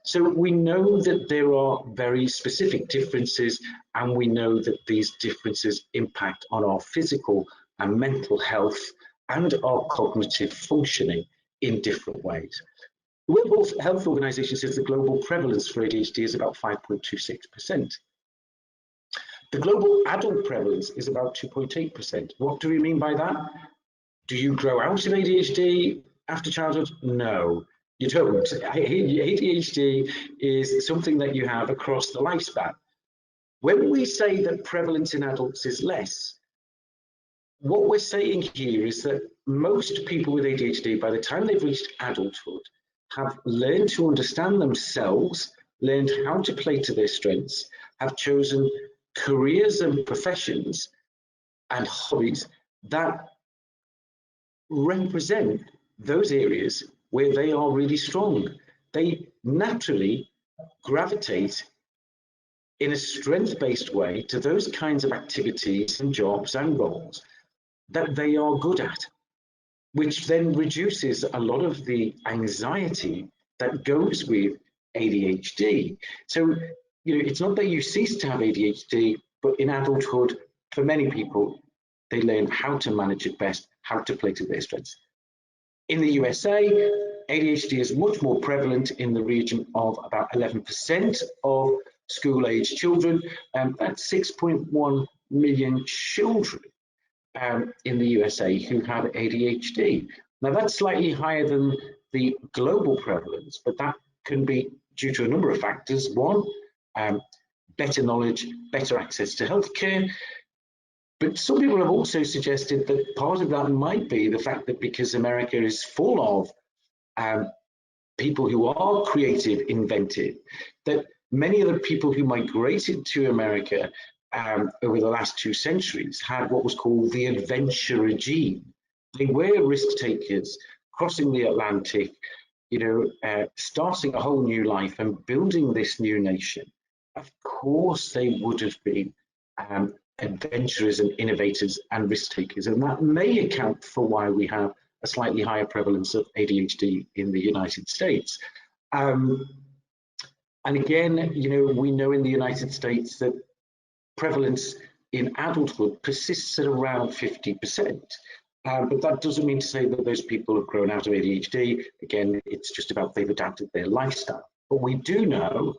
So we know that there are very specific differences, and we know that these differences impact on our physical and mental health and our cognitive functioning in different ways. The World Health Organization says the global prevalence for ADHD is about 5.26%. The global adult prevalence is about 2.8%. What do we mean by that? Do you grow out of ADHD after childhood? No, you don't. ADHD is something that you have across the lifespan. When we say that prevalence in adults is less, what we're saying here is that most people with ADHD, by the time they've reached adulthood, have learned to understand themselves, learned how to play to their strengths, have chosen careers and professions and hobbies that represent those areas where they are really strong. They naturally gravitate in a strength-based way to those kinds of activities and jobs and roles that they are good at, which then reduces a lot of the anxiety that goes with ADHD. So, it's not that you cease to have ADHD, but in adulthood, for many people, they learn how to manage it best, how to play to their strengths. In the USA, ADHD is much more prevalent in the region of about 11% of school-age children, that's 6.1 million children in the USA who have ADHD. Now that's slightly higher than the global prevalence, but that can be due to a number of factors. One, better knowledge, better access to healthcare. But some people have also suggested that part of that might be the fact that because America is full of people who are creative, inventive, that many of the people who migrated to America over the last 2 centuries had what was called the adventurer gene. They were risk takers, crossing the Atlantic, starting a whole new life and building this new nation. Of course, they would have been adventurers and innovators and risk takers, and that may account for why we have a slightly higher prevalence of ADHD in the United States. And again, we know in the United States that prevalence in adulthood persists at around 50%. But that doesn't mean to say that those people have grown out of ADHD. Again, it's just about they've adapted their lifestyle. But we do know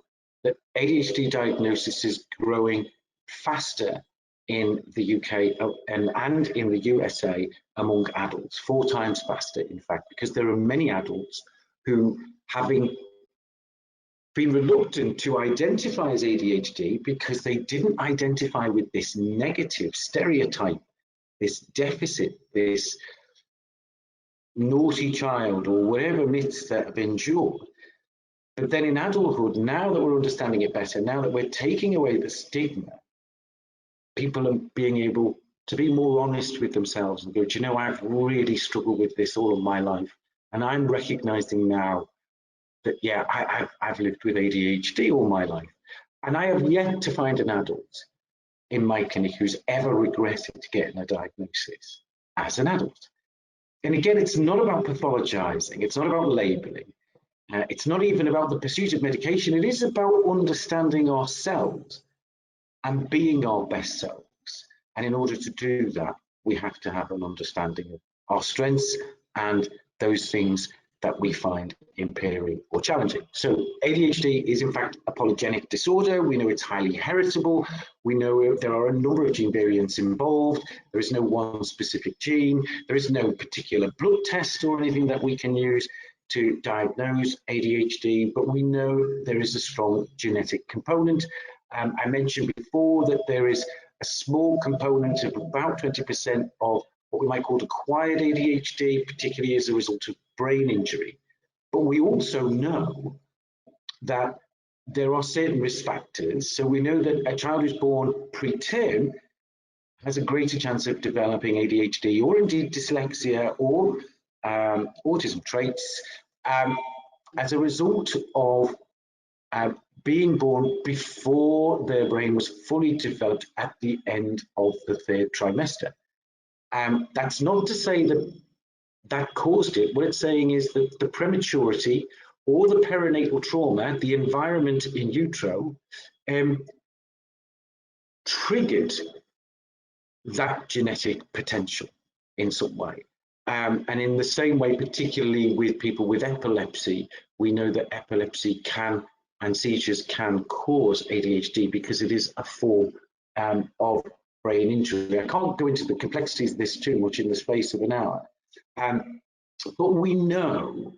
that ADHD diagnosis is growing faster in the UK and in the USA among adults, 4 times faster, in fact, because there are many adults who, having been reluctant to identify as ADHD because they didn't identify with this negative stereotype, this deficit, this naughty child, or whatever myths that have endured. But then in adulthood, now that we're understanding it better, now that we're taking away the stigma, people are being able to be more honest with themselves and go, do you know, I've really struggled with this all of my life. And I'm recognizing now that, yeah, I've lived with ADHD all my life. And I have yet to find an adult in my clinic who's ever regretted getting a diagnosis as an adult. And again, it's not about pathologizing. It's not about labeling. It's not even about the pursuit of medication. It is about understanding ourselves and being our best selves. And in order to do that, we have to have an understanding of our strengths and those things that we find impairing or challenging. So ADHD is in fact a polygenic disorder. We know it's highly heritable. We know there are a number of gene variants involved. There is no one specific gene. There is no particular blood test or anything that we can use to diagnose ADHD, but we know there is a strong genetic component. I mentioned before that there is a small component of about 20% of what we might call acquired ADHD, particularly as a result of brain injury. But we also know that there are certain risk factors. So we know that a child who's born preterm has a greater chance of developing ADHD or indeed dyslexia or autism traits as a result of being born before their brain was fully developed at the end of the 3rd trimester. That's not to say that that caused it. What it's saying is that the prematurity or the perinatal trauma, the environment in utero, triggered that genetic potential in some way. And in the same way, particularly with people with epilepsy, we know that epilepsy can and seizures can cause ADHD because it is a form of brain injury. I can't go into the complexities of this too much in the space of an hour, but we know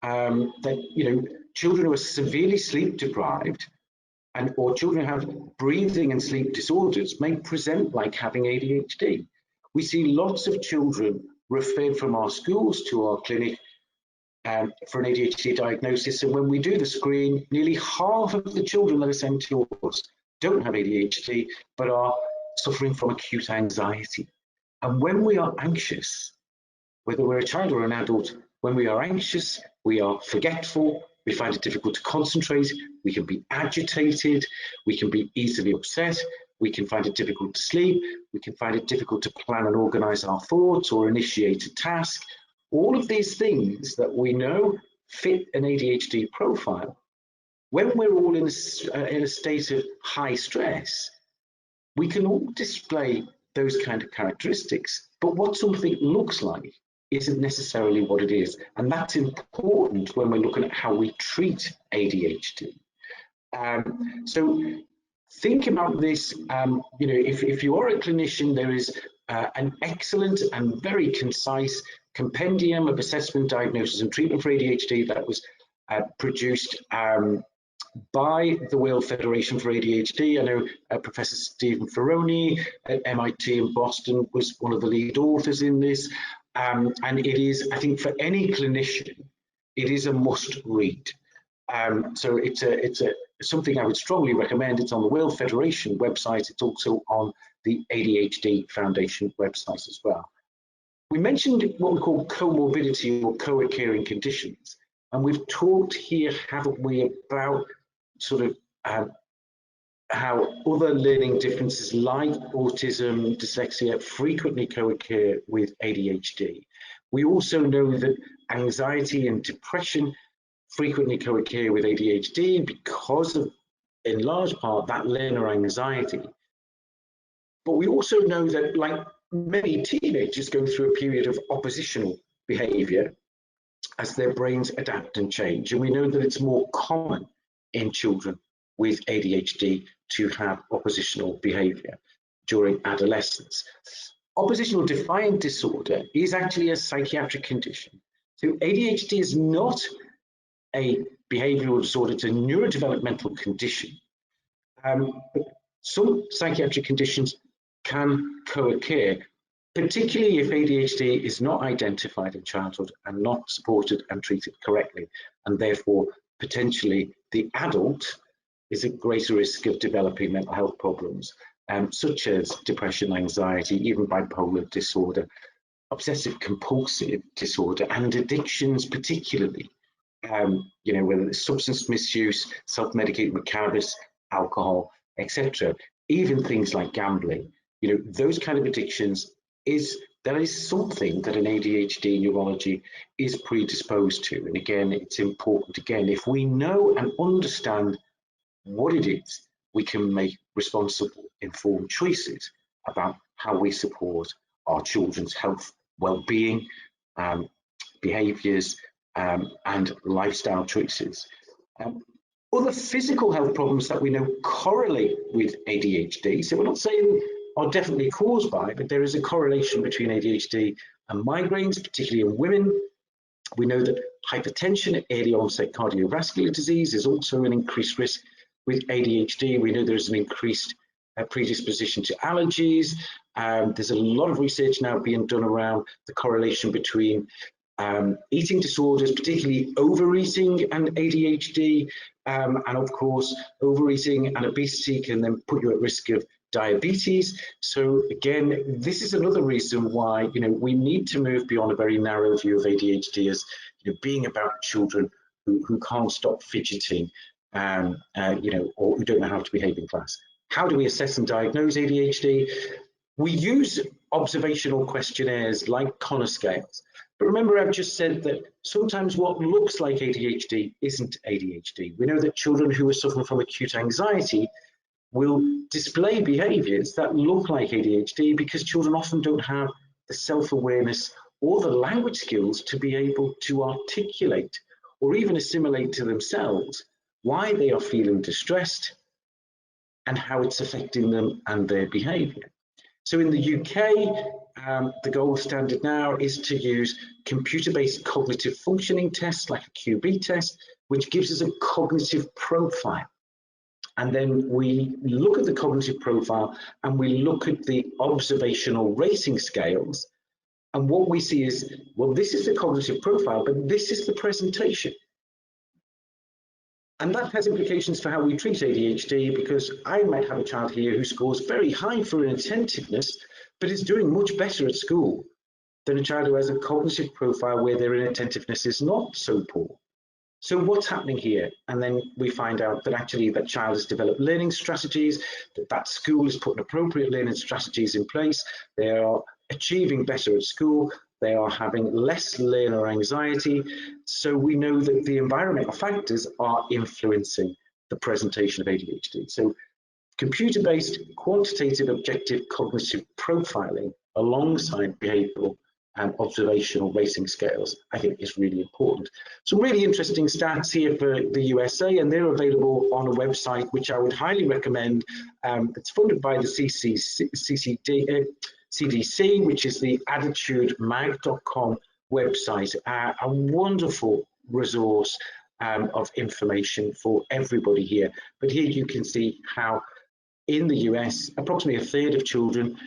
that children who are severely sleep deprived or children who have breathing and sleep disorders may present like having ADHD. We see lots of children referred from our schools to our clinic for an ADHD diagnosis, and when we do the screen, nearly half of the children that are sent to us don't have ADHD, but are suffering from acute anxiety. And when we are anxious, whether we're a child or an adult, when we are anxious, we are forgetful, we find it difficult to concentrate, we can be agitated, we can be easily upset, we can find it difficult to sleep, we can find it difficult to plan and organize our thoughts or initiate a task. All of these things that we know fit an ADHD profile. When we're all in a state of high stress, we can all display those kind of characteristics, but what something looks like isn't necessarily what it is. And that's important when we're looking at how we treat ADHD. So think about this, if you are a clinician, there is an excellent and very concise compendium of assessment, diagnosis and treatment for ADHD that was produced by the World Federation for ADHD. I know Professor Stephen Ferroni at MIT in Boston was one of the lead authors in this. And it is, I think, for any clinician, it is a must read. So it's something I would strongly recommend. It's on the World Federation website. It's also on the ADHD Foundation website as well. We mentioned what we call comorbidity or co-occurring conditions. And we've talked here, haven't we, about sort of how other learning differences like autism, dyslexia frequently co-occur with ADHD. We also know that anxiety and depression frequently co-occur with ADHD because of, in large part, that learner anxiety. But we also know that, like many teenagers, go through a period of oppositional behavior as their brains adapt and change. And we know that it's more common in children with ADHD to have oppositional behavior during adolescence. Oppositional defiant disorder is actually a psychiatric condition. So ADHD is not a behavioral disorder, it's a neurodevelopmental condition. But some psychiatric conditions can co-occur, particularly if ADHD is not identified in childhood and not supported and treated correctly, and therefore potentially the adult is at greater risk of developing mental health problems, such as depression, anxiety, even bipolar disorder, obsessive compulsive disorder, and addictions particularly, whether it's substance misuse, self-medicating with cannabis, alcohol, etc., even things like gambling, those kind of addictions that is something that an ADHD neurology is predisposed to. And again, it's important, if we know and understand what it is, we can make responsible, informed choices about how we support our children's health, well-being, behaviours, and lifestyle choices. Other physical health problems that we know correlate with ADHD, so we're not saying are definitely caused by, but there is a correlation between ADHD and migraines, particularly in women. We know that hypertension, early onset cardiovascular disease, is also an increased risk with ADHD. We know there's an increased predisposition to allergies. There's a lot of research now being done around the correlation between eating disorders, particularly overeating and ADHD, and of course, overeating and obesity can then put you at risk of diabetes. So again, this is another reason why we need to move beyond a very narrow view of ADHD as being about children who can't stop fidgeting, or who don't know how to behave in class. How do we assess and diagnose ADHD? We use observational questionnaires like Connor scales. But remember, I've just said that sometimes what looks like ADHD isn't ADHD. We know that children who are suffering from acute anxiety will display behaviors that look like ADHD because children often don't have the self-awareness or the language skills to be able to articulate or even assimilate to themselves why they are feeling distressed, and how it's affecting them and their behaviour. So in the UK, the gold standard now is to use computer-based cognitive functioning tests like a QB test, which gives us a cognitive profile. And then we look at the cognitive profile and we look at the observational rating scales. And what we see is, well, this is the cognitive profile, but this is the presentation. And that has implications for how we treat ADHD, because I might have a child here who scores very high for inattentiveness, but is doing much better at school than a child who has a cognitive profile where their inattentiveness is not so poor. So what's happening here? And then we find out that actually that child has developed learning strategies, that school has put appropriate learning strategies in place, they are achieving better at school, they are having less learner anxiety. So we know that the environmental factors are influencing the presentation of ADHD. So computer-based quantitative objective cognitive profiling alongside behavioural and observational rating scales, I think, is really important. Some really interesting stats here for the USA, and they're available on a website which I would highly recommend. It's funded by the CDC, which is the attitudemag.com website, a wonderful resource of information for everybody here. But here you can see how in the US, approximately a third of children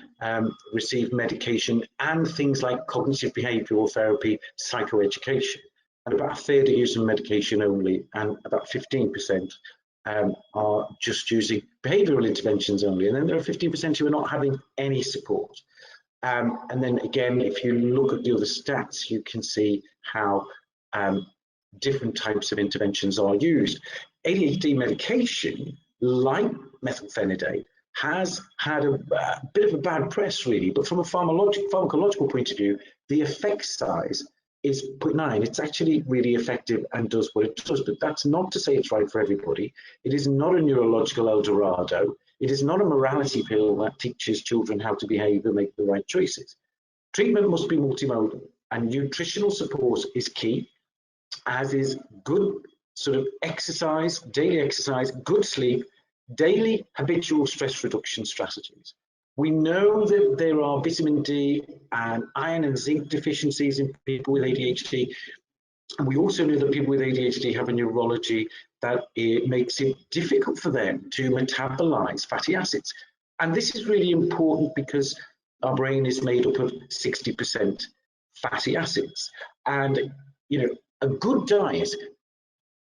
receive medication and things like cognitive behavioural therapy, psychoeducation, and about a third are using medication only, and about 15% are just using behavioural interventions only, and then there are 15% who are not having any support. And then again, if you look at the other stats, you can see how different types of interventions are used. ADHD medication, like methylphenidate, has had a bit of a bad press, really, but from a pharmacological point of view, the effect size is 0.9. It's actually really effective and does what it does, but that's not to say it's right for everybody. It is not a neurological El Dorado. It is not a morality pill that teaches children how to behave and make the right choices. Treatment must be multimodal, and nutritional support is key, as is good sort of exercise, daily exercise, good sleep, daily habitual stress reduction strategies. We know that there are vitamin D and iron and zinc deficiencies in people with ADHD. And we also know that people with ADHD have a neurology that it makes it difficult for them to metabolize fatty acids. And this is really important because our brain is made up of 60% fatty acids. And, you know, a good diet,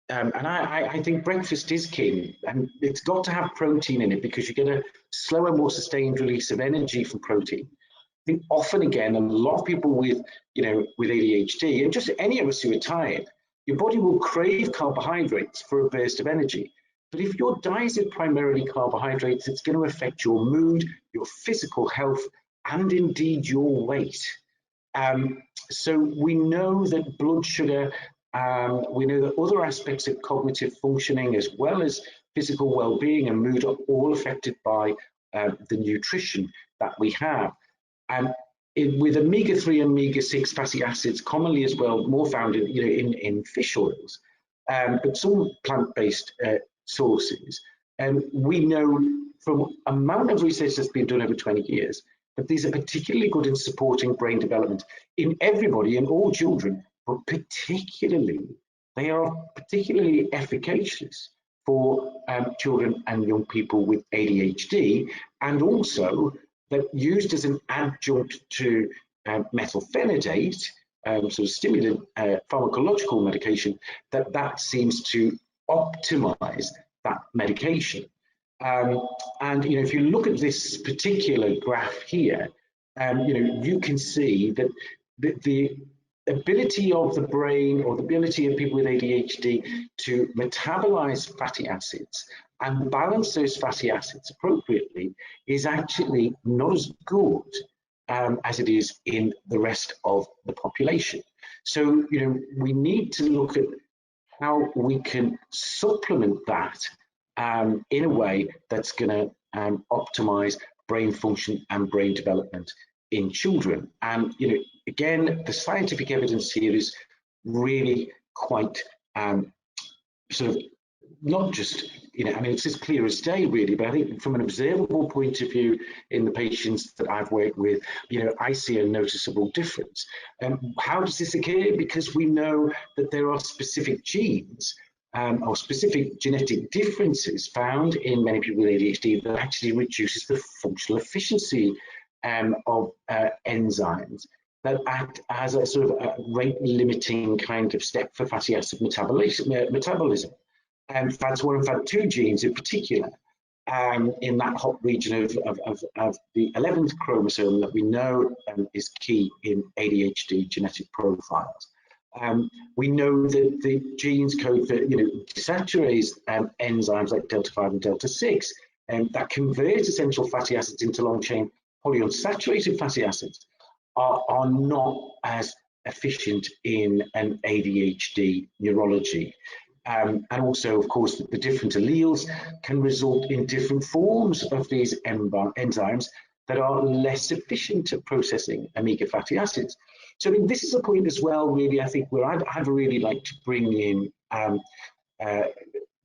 and I think breakfast is king, and it's got to have protein in it because you get a slower, more sustained release of energy from protein. I think often, again, a lot of people with, with ADHD, and just any of us who are tired, your body will crave carbohydrates for a burst of energy. But if your diet is primarily carbohydrates, it's going to affect your mood, your physical health, and indeed your weight. So we know that blood sugar, we know that other aspects of cognitive functioning, as well as physical well-being and mood, are all affected by the nutrition that we have. And with omega-3 and omega-6 fatty acids, commonly as well, more found in fish oils, but some plant-based sources. And we know from amount of research that's been done over 20 years that these are particularly good in supporting brain development in everybody, in all children, but particularly, they are particularly efficacious for children and young people with ADHD, and also that used as an adjunct to methylphenidate, sort of stimulant pharmacological medication, that seems to optimize that medication. And if you look at this particular graph here, you can see that the ability of the brain, or the ability of people with ADHD to metabolize fatty acids and balance those fatty acids appropriately is actually not as good as it is in the rest of the population. So, we need to look at how we can supplement that in a way that's going to optimize brain function and brain development in children. And, again, the scientific evidence here is really quite sort of not just, I mean, it's as clear as day, really, but I think from an observable point of view in the patients that I've worked with, I see a noticeable difference. How does this occur? Because we know that there are specific genes or specific genetic differences found in many people with ADHD that actually reduces the functional efficiency of enzymes that act as a sort of a rate-limiting kind of step for fatty acid metabolism. FAD1 and FAD2 genes in particular, in that hot region of the 11th chromosome that we know is key in ADHD genetic profiles. We know that the genes code for desaturase enzymes like delta 5 and delta 6 that convert essential fatty acids into long-chain polyunsaturated fatty acids are not as efficient in an ADHD neurology. And also, of course, the different alleles can result in different forms of these enzymes that are less efficient at processing omega fatty acids. So I mean, this is a point as well, really, I think, where I'd really like to bring in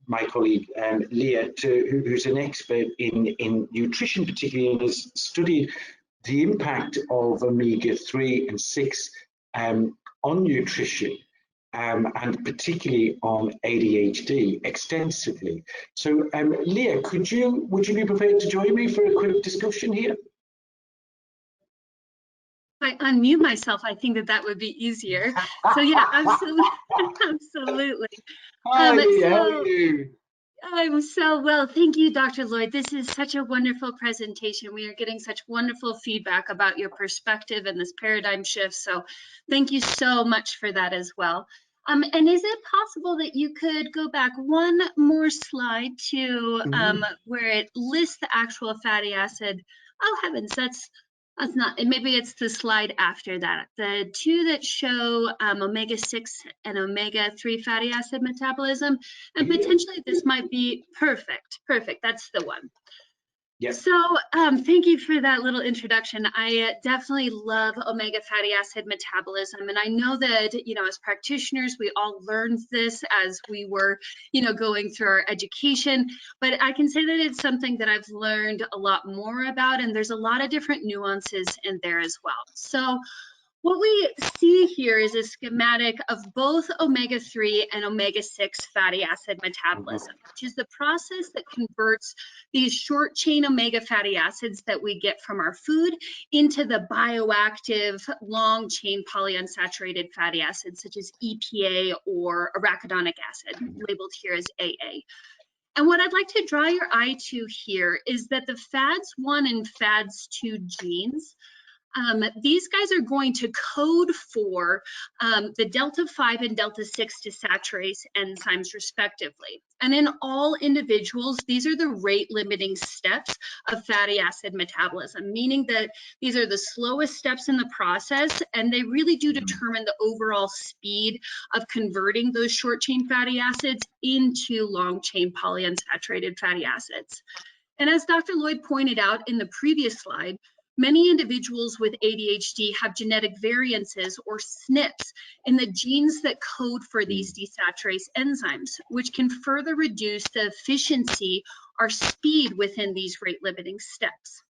my colleague Leah, who's an expert in nutrition, particularly, and has studied the impact of omega-3 and 6 on nutrition, and particularly on ADHD extensively. So Leah, would you be prepared to join me for a quick discussion here? I unmute myself, I think that would be easier. So yeah, absolutely. Absolutely. Hi, Leah, how are you? I'm so well. Thank you, Dr. Lloyd. This is such a wonderful presentation. We are getting such wonderful feedback about your perspective and this paradigm shift. So thank you so much for that as well. And is it possible that you could go back one more slide to where it lists the actual fatty acid? Oh, heavens, that's not, maybe it's the slide after that. The two that show omega-6 and omega-3 fatty acid metabolism, and potentially this might be perfect. That's the one. Yeah. So thank you for that little introduction. I definitely love omega fatty acid metabolism. And I know that, as practitioners, we all learned this as we were, going through our education. But I can say that it's something that I've learned a lot more about. And there's a lot of different nuances in there as well. So what we see here is a schematic of both omega-3 and omega-6 fatty acid metabolism, which is the process that converts these short chain omega fatty acids that we get from our food into the bioactive long chain polyunsaturated fatty acids, such as EPA or arachidonic acid, labeled here as AA. And what I'd like to draw your eye to here is that the FADS1 and FADS2 genes, these guys are going to code for the delta 5 and delta 6 desaturase enzymes respectively. And in all individuals, these are the rate limiting steps of fatty acid metabolism, meaning that these are the slowest steps in the process, and they really do determine the overall speed of converting those short chain fatty acids into long chain polyunsaturated fatty acids. And as Dr. Lloyd pointed out in the previous slide, many individuals with ADHD have genetic variances or SNPs in the genes that code for these desaturase enzymes, which can further reduce the efficiency or speed within these rate limiting steps.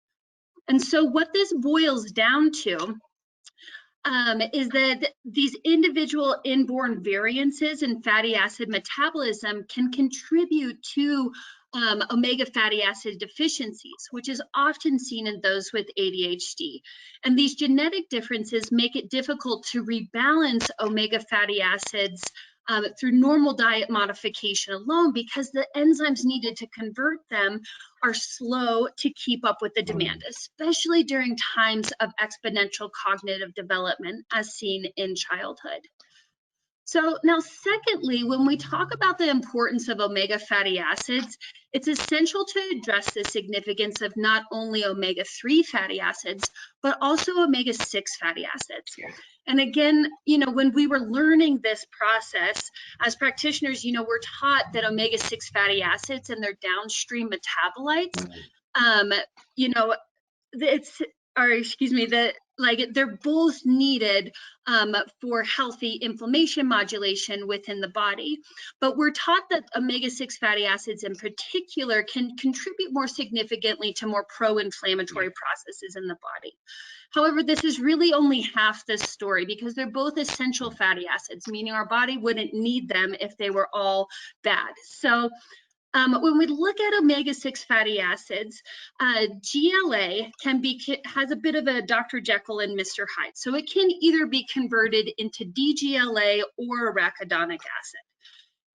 And so what this boils down to is that these individual inborn variances in fatty acid metabolism can contribute to omega fatty acid deficiencies, which is often seen in those with ADHD. And these genetic differences make it difficult to rebalance omega fatty acids through normal diet modification alone, because the enzymes needed to convert them are slow to keep up with the demand, especially during times of exponential cognitive development as seen in childhood. So now, secondly, when we talk about the importance of omega fatty acids, it's essential to address the significance of not only omega-3 fatty acids, but also omega-6 fatty acids. Yeah. And again, when we were learning this process as practitioners, we're taught that omega-6 fatty acids and their downstream metabolites, or excuse me, they're both needed for healthy inflammation modulation within the body. But we're taught that omega-6 fatty acids in particular can contribute more significantly to more pro-inflammatory processes in the body. However, this is really only half the story because they're both essential fatty acids, meaning our body wouldn't need them if they were all bad. So when we look at omega-6 fatty acids, GLA has a bit of a Dr. Jekyll and Mr. Hyde. So it can either be converted into DGLA or arachidonic acid.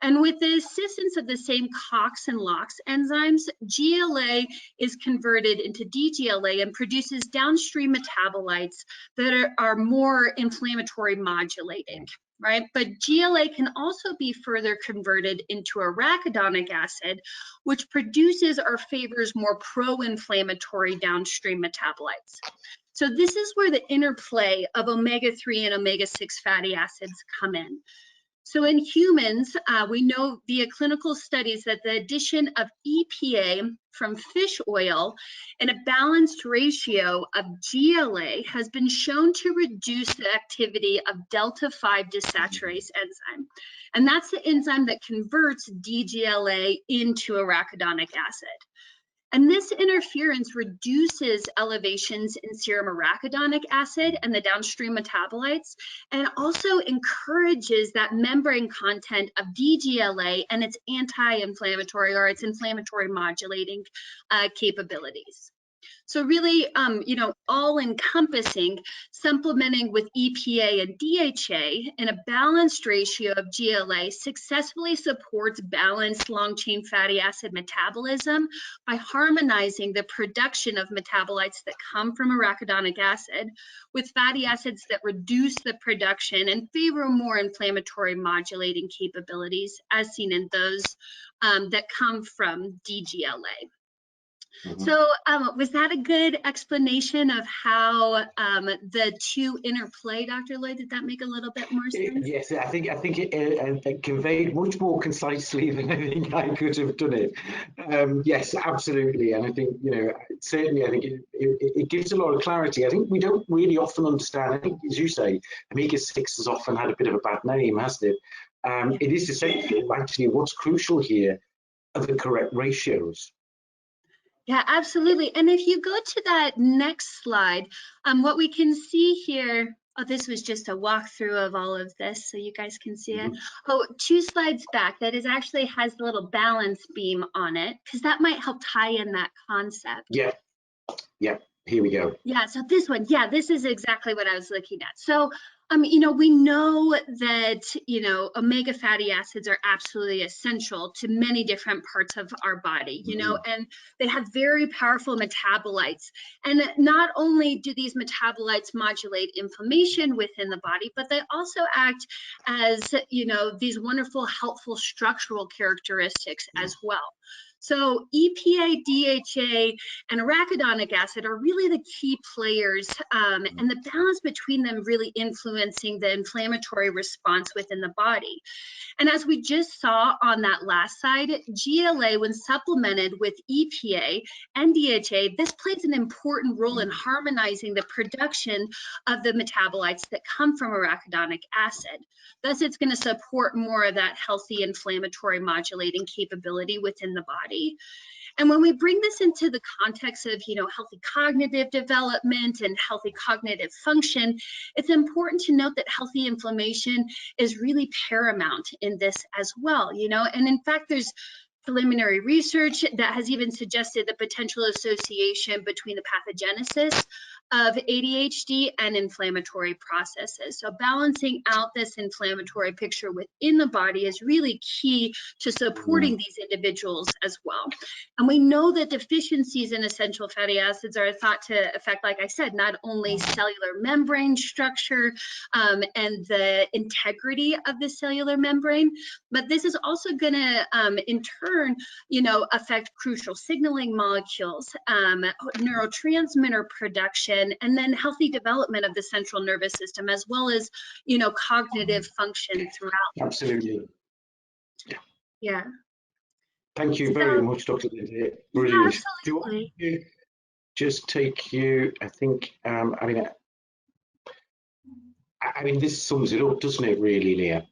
And with the assistance of the same COX and LOX enzymes, GLA is converted into DGLA and produces downstream metabolites that are more inflammatory modulating, right? But GLA can also be further converted into arachidonic acid, which produces or favors more pro-inflammatory downstream metabolites. So this is where the interplay of omega-3 and omega-6 fatty acids come in. So in humans, we know via clinical studies that the addition of EPA from fish oil in a balanced ratio of GLA has been shown to reduce the activity of delta-5 desaturase enzyme. And that's the enzyme that converts DGLA into arachidonic acid. And this interference reduces elevations in serum arachidonic acid and the downstream metabolites, and also encourages that membrane content of DGLA and its anti-inflammatory or its inflammatory modulating capabilities. So really, all-encompassing, supplementing with EPA and DHA in a balanced ratio of GLA successfully supports balanced long-chain fatty acid metabolism by harmonizing the production of metabolites that come from arachidonic acid with fatty acids that reduce the production and favor more inflammatory modulating capabilities, as seen in those that come from DGLA. So was that a good explanation of how the two interplay, Dr. Lloyd? Did that make a little bit more sense? Yes, I think it conveyed much more concisely than I think I could have done it. Yes, absolutely, and I think certainly I think it gives a lot of clarity. I think we don't really often understand. I think, as you say, omega-6 has often had a bit of a bad name, hasn't it? It is essential. Actually, what's crucial here are the correct ratios. Yeah, absolutely. And if you go to that next slide, what we can see here, this was just a walkthrough of all of this so you guys can see it. Oh, 2 slides back, that is actually has the little balance beam on it, because that might help tie in that concept. Yeah, here we go. Yeah, so this one, yeah, this is exactly what I was looking at. So, we know that, omega fatty acids are absolutely essential to many different parts of our body, and they have very powerful metabolites. And not only do these metabolites modulate inflammation within the body, but they also act as, these wonderful, helpful structural characteristics as well. So EPA, DHA, and arachidonic acid are really the key players, and the balance between them really influencing the inflammatory response within the body. And as we just saw on that last slide, GLA, when supplemented with EPA and DHA, this plays an important role in harmonizing the production of the metabolites that come from arachidonic acid. Thus, it's going to support more of that healthy inflammatory modulating capability within the body. And when we bring this into the context of, healthy cognitive development and healthy cognitive function, it's important to note that healthy inflammation is really paramount in this as well, and in fact, there's preliminary research that has even suggested the potential association between the pathogenesis of ADHD and inflammatory processes. So balancing out this inflammatory picture within the body is really key to supporting these individuals as well. And we know that deficiencies in essential fatty acids are thought to affect, like I said, not only cellular membrane structure and the integrity of the cellular membrane, but this is also going to, in turn, affect crucial signaling molecules, neurotransmitter production, and then healthy development of the central nervous system, as well as, cognitive function throughout. Absolutely. Yeah. Thank you very much, Dr. Linda. Brilliant. Yeah, absolutely. just take you, I think, I mean, this sums it up, doesn't it, really, Leah?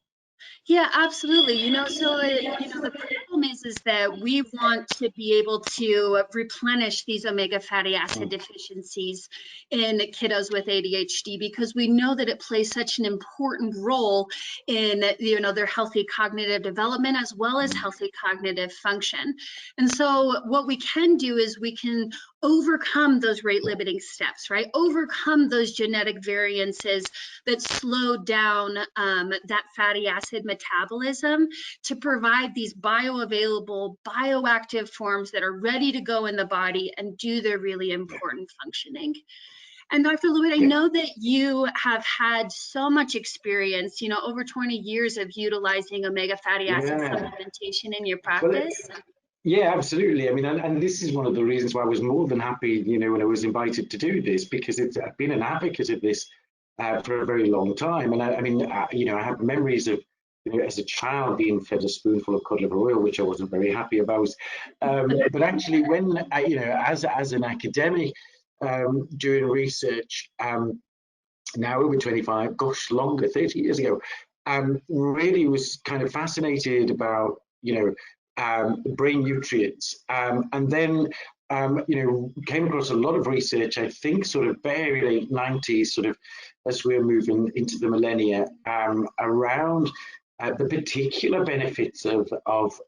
Yeah, absolutely. The problem is that we want to be able to replenish these omega fatty acid deficiencies in kiddos with ADHD, because we know that it plays such an important role in, their healthy cognitive development as well as healthy cognitive function. And so what we can do is we can overcome those rate limiting steps, right? Overcome those genetic variances that slow down that fatty acid metabolism to provide these bioavailable, bioactive forms that are ready to go in the body and do their really important functioning. And Dr. Lloyd, I know that you have had so much experience, over 20 years of utilizing omega fatty acid supplementation in your practice. Yeah, absolutely. I mean, and this is one of the reasons why I was more than happy, when I was invited to do this, because I've been an advocate of this for a very long time. And I have memories of, as a child being fed a spoonful of cod liver oil, which I wasn't very happy about. But actually, when as an academic doing research, now over 25, gosh, longer, 30 years ago, really was kind of fascinated about, brain nutrients, and then came across a lot of research, I think sort of very late 90s, sort of as we're moving into the millennia, around the particular benefits of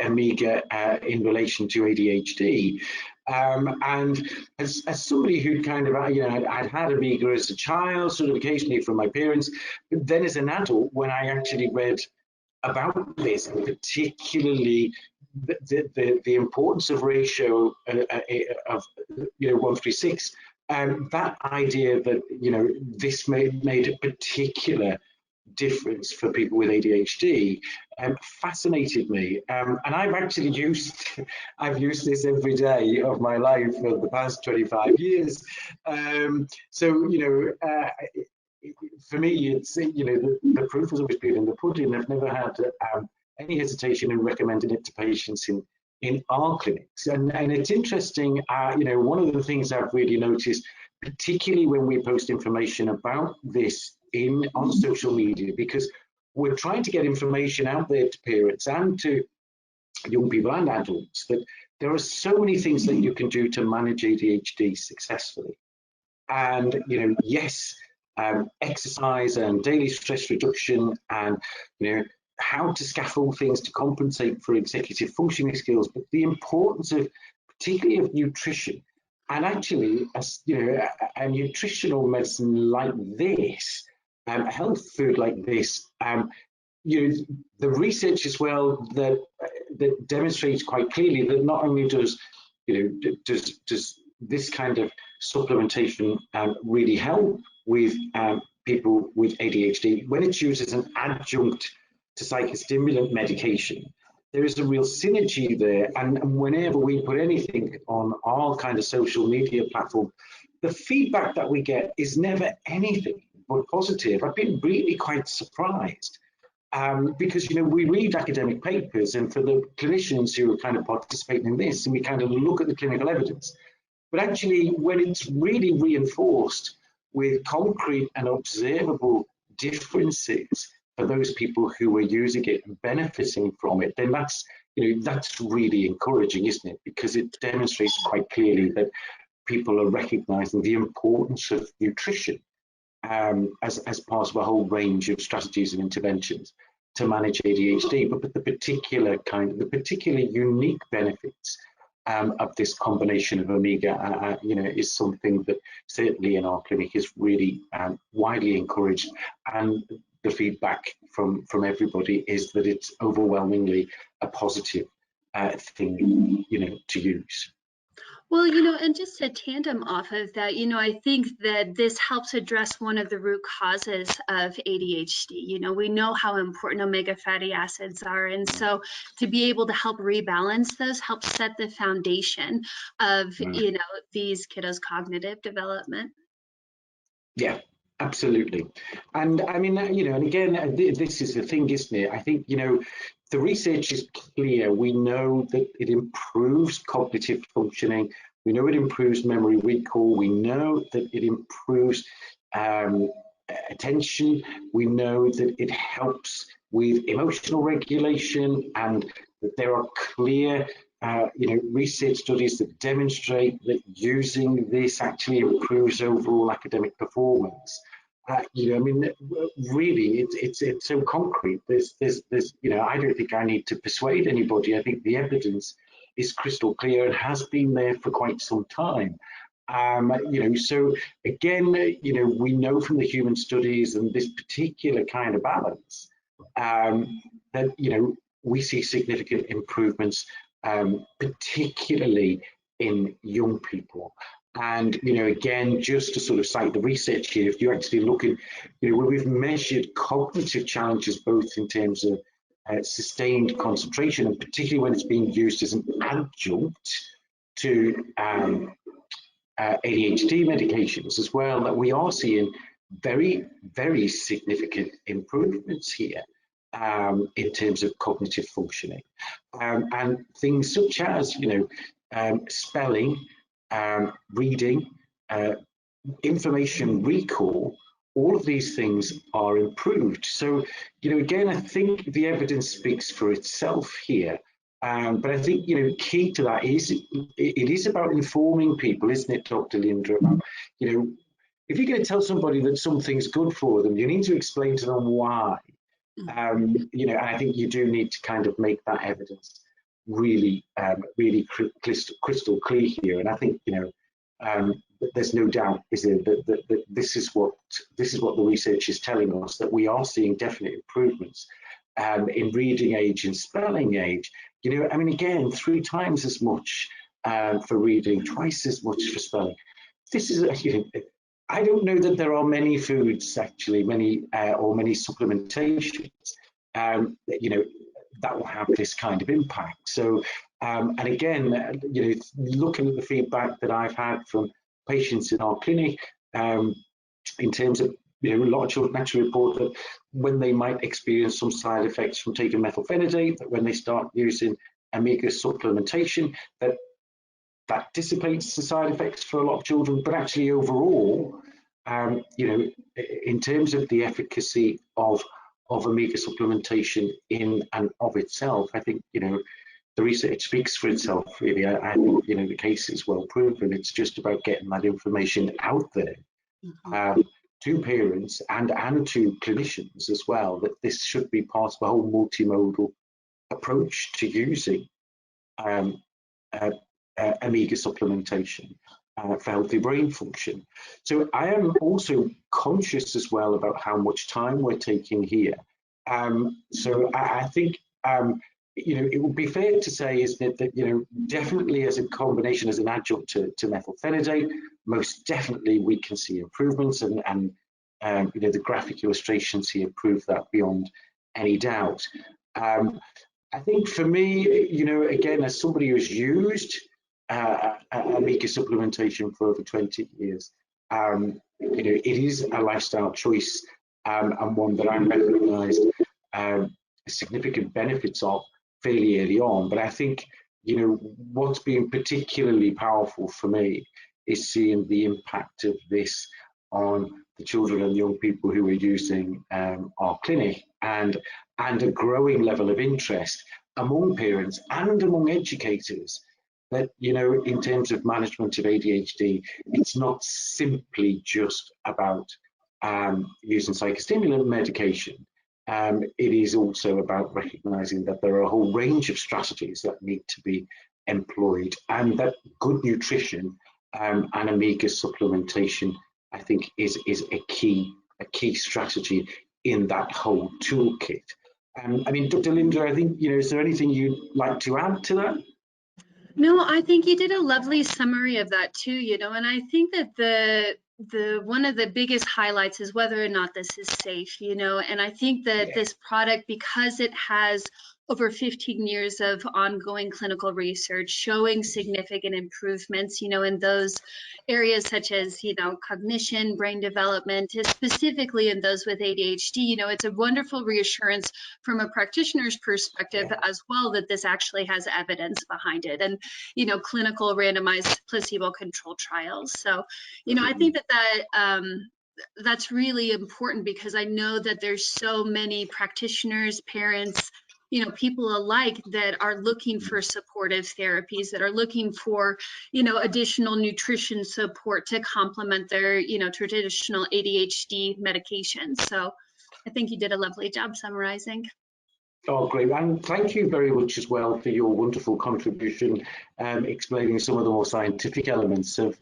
omega in relation to ADHD. And as somebody who kind of, I'd had omega as a child, sort of occasionally from my parents, but then as an adult, when I actually read about this, and particularly the importance of ratio of 1:6, that idea that this made a particular difference for people with ADHD fascinated me, and I've actually used this every day of my life for the past 25 years. For me, it's the proof has always been in the pudding. I've never had any hesitation in recommending it to patients in our clinics, and it's interesting. One of the things I've really noticed, particularly when we post information about this on social media, because we're trying to get information out there to parents and to young people and adults, that there are so many things that you can do to manage ADHD successfully. And yes, exercise and daily stress reduction, and how to scaffold things to compensate for executive functioning skills, but the importance of, particularly of nutrition, and actually a nutritional medicine like this, a health food like this, the research as well that demonstrates quite clearly that not only does this kind of supplementation really help with people with ADHD when it's used as an adjunct to psychostimulant medication. There is a real synergy there, and whenever we put anything on our kind of social media platform, the feedback that we get is never anything but positive. I've been really quite surprised, because we read academic papers, and for the clinicians who are kind of participating in this, and we kind of look at the clinical evidence, but actually when it's really reinforced with concrete and observable differences for those people who are using it and benefiting from it, then that's really encouraging, isn't it? Because it demonstrates quite clearly that people are recognizing the importance of nutrition as part of a whole range of strategies and interventions to manage ADHD, but the particular unique benefits of this combination of omega, is something that certainly in our clinic is really widely encouraged, and the feedback from everybody is that it's overwhelmingly a positive thing, to use. Well, and just a tandem off of that, I think that this helps address one of the root causes of ADHD. We know how important omega fatty acids are. And so to be able to help rebalance those helps set the foundation of, these kiddos' cognitive development. Yeah, absolutely. And I mean, and again, this is the thing, isn't it? I think, the research is clear. We know that it improves cognitive functioning. We know it improves memory recall. We know that it improves attention. We know that it helps with emotional regulation, and that there are clear research studies that demonstrate that using this actually improves overall academic performance. Really, it's so concrete. There's I don't think I need to persuade anybody. I think the evidence is crystal clear and has been there for quite some time. So again, we know from the human studies and this particular kind of balance that we see significant improvements, particularly in young people. And again, just to sort of cite the research here, if you actually look at, where we've measured cognitive challenges both in terms of sustained concentration, and particularly when it's being used as an adjunct to ADHD medications as well, that we are seeing very, very significant improvements here in terms of cognitive functioning. And things such as, spelling, reading, information recall, all of these things are improved. So, again, I think the evidence speaks for itself here. But I think, key to that is it is about informing people, isn't it, Dr. Linda? About, if you're going to tell somebody that something's good for them, you need to explain to them why. And I think you do need to kind of make that evidence really, really crystal clear here. And I think, there's no doubt, is there, that this is what the research is telling us, that we are seeing definite improvements in reading age and spelling age. Again, 3 times as much for reading, twice as much for spelling. This is, I don't know that there are many foods, actually, many supplementations, that will have this kind of impact. So, and again, looking at the feedback that I've had from patients in our clinic, in terms of, a lot of children actually report that when they might experience some side effects from taking methylphenidate, that when they start using omega supplementation, that dissipates the side effects for a lot of children. But actually overall, in terms of the efficacy of omega supplementation in and of itself, I think, the research speaks for itself, really. I think, the case is well proven. It's just about getting that information out there. To parents and to clinicians as well, that this should be part of a whole multimodal approach to using omega supplementation for healthy brain function. So I am also conscious as well about how much time we're taking here. So I think it would be fair to say, isn't it, that definitely as a combination, as an adjunct to methylphenidate, most definitely we can see improvements, and the graphic illustrations here prove that beyond any doubt. I think for me, again, as somebody who's used omega supplementation for over 20 years, it is a lifestyle choice, and one that I recognised significant benefits of fairly early on. But I think, what's been particularly powerful for me is seeing the impact of this on the children and young people who are using our clinic, and a growing level of interest among parents and among educators that, in terms of management of ADHD, it's not simply just about using psychostimulant medication. It is also about recognizing that there are a whole range of strategies that need to be employed, and that good nutrition and omega supplementation, I think, is a key strategy in that whole toolkit. Dr. Linda, I think, is there anything you'd like to add to that? No, I think you did a lovely summary of that too, and I think that the one of the biggest highlights is whether or not this is safe, and I think that this product, because it has over 15 years of ongoing clinical research showing significant improvements, in those areas such as, cognition, brain development, specifically in those with ADHD. It's a wonderful reassurance from a practitioner's perspective as well that this actually has evidence behind it, and, clinical randomized placebo-controlled trials. So, I think that's really important, because I know that there's so many practitioners, parents, people alike that are looking for supportive therapies, that are looking for, additional nutrition support to complement their, traditional ADHD medications. So I think you did a lovely job summarizing. Oh, great. And thank you very much as well for your wonderful contribution, explaining some of the more scientific elements of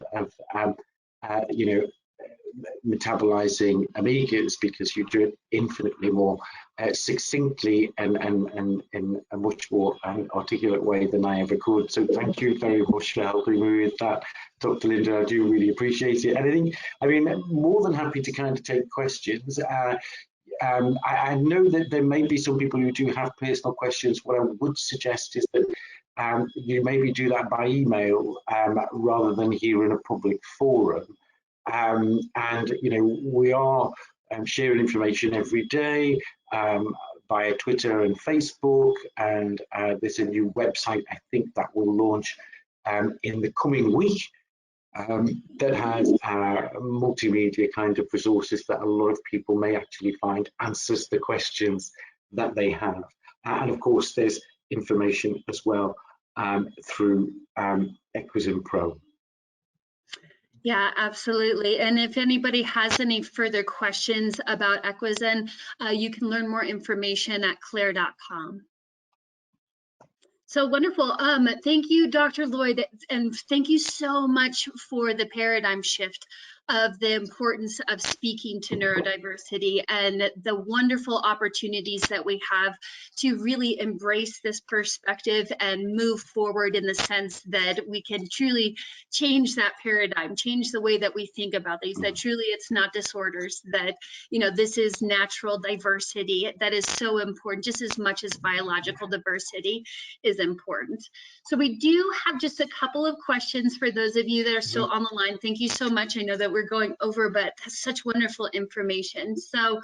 metabolizing omegas, because you do it infinitely more succinctly and in a much more articulate way than I ever could. So thank you very much for helping me with that, Dr. Linda. I do really appreciate it. And I mean, more than happy to kind of take questions. I know that there may be some people who do have personal questions. What I would suggest is that you maybe do that by email rather than here in a public forum. And we are sharing information every day via Twitter and Facebook, and there's a new website I think that will launch in the coming week that has multimedia kind of resources that a lot of people may actually find answers the questions that they have. And of course there's information as well through Equizen Pro. Yeah, absolutely. And if anybody has any further questions about Equizen, you can learn more information at claire.com. So wonderful. Thank you, Dr. Lloyd, and thank you so much for the paradigm shift of the importance of speaking to neurodiversity and the wonderful opportunities that we have to really embrace this perspective and move forward in the sense that we can truly change that paradigm, change the way that we think about these, that truly it's not disorders, that, this is natural diversity that is so important, just as much as biological diversity is important. So we do have just a couple of questions for those of you that are still on the line. Thank you so much. I know that we're going over, but that's such wonderful information. So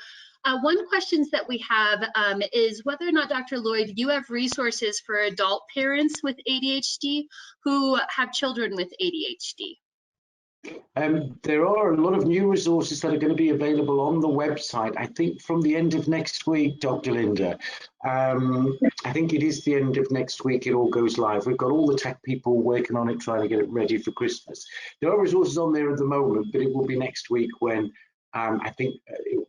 one question that we have is whether or not, Dr. Lloyd, you have resources for adult parents with ADHD who have children with ADHD. There are a lot of new resources that are going to be available on the website, I think from the end of next week, Dr. Linda. I think it is the end of next week it all goes live. We've got all the tech people working on it, trying to get it ready for Christmas. There are resources on there at the moment, but it will be next week when I think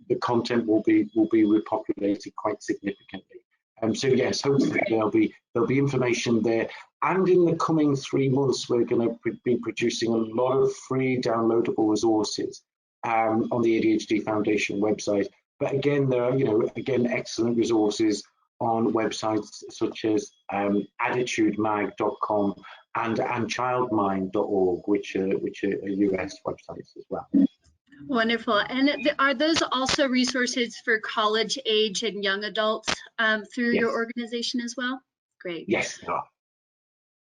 the content will be repopulated quite significantly. So yes, hopefully there'll be information there. And in the coming 3 months, we're going to be producing a lot of free downloadable resources on the ADHD Foundation website. But again, there are, excellent resources on websites such as attitudemag.com and childmind.org, which are US websites as well. Wonderful. And are those also resources for college age and young adults through your organization as well? Great. Yes, they are.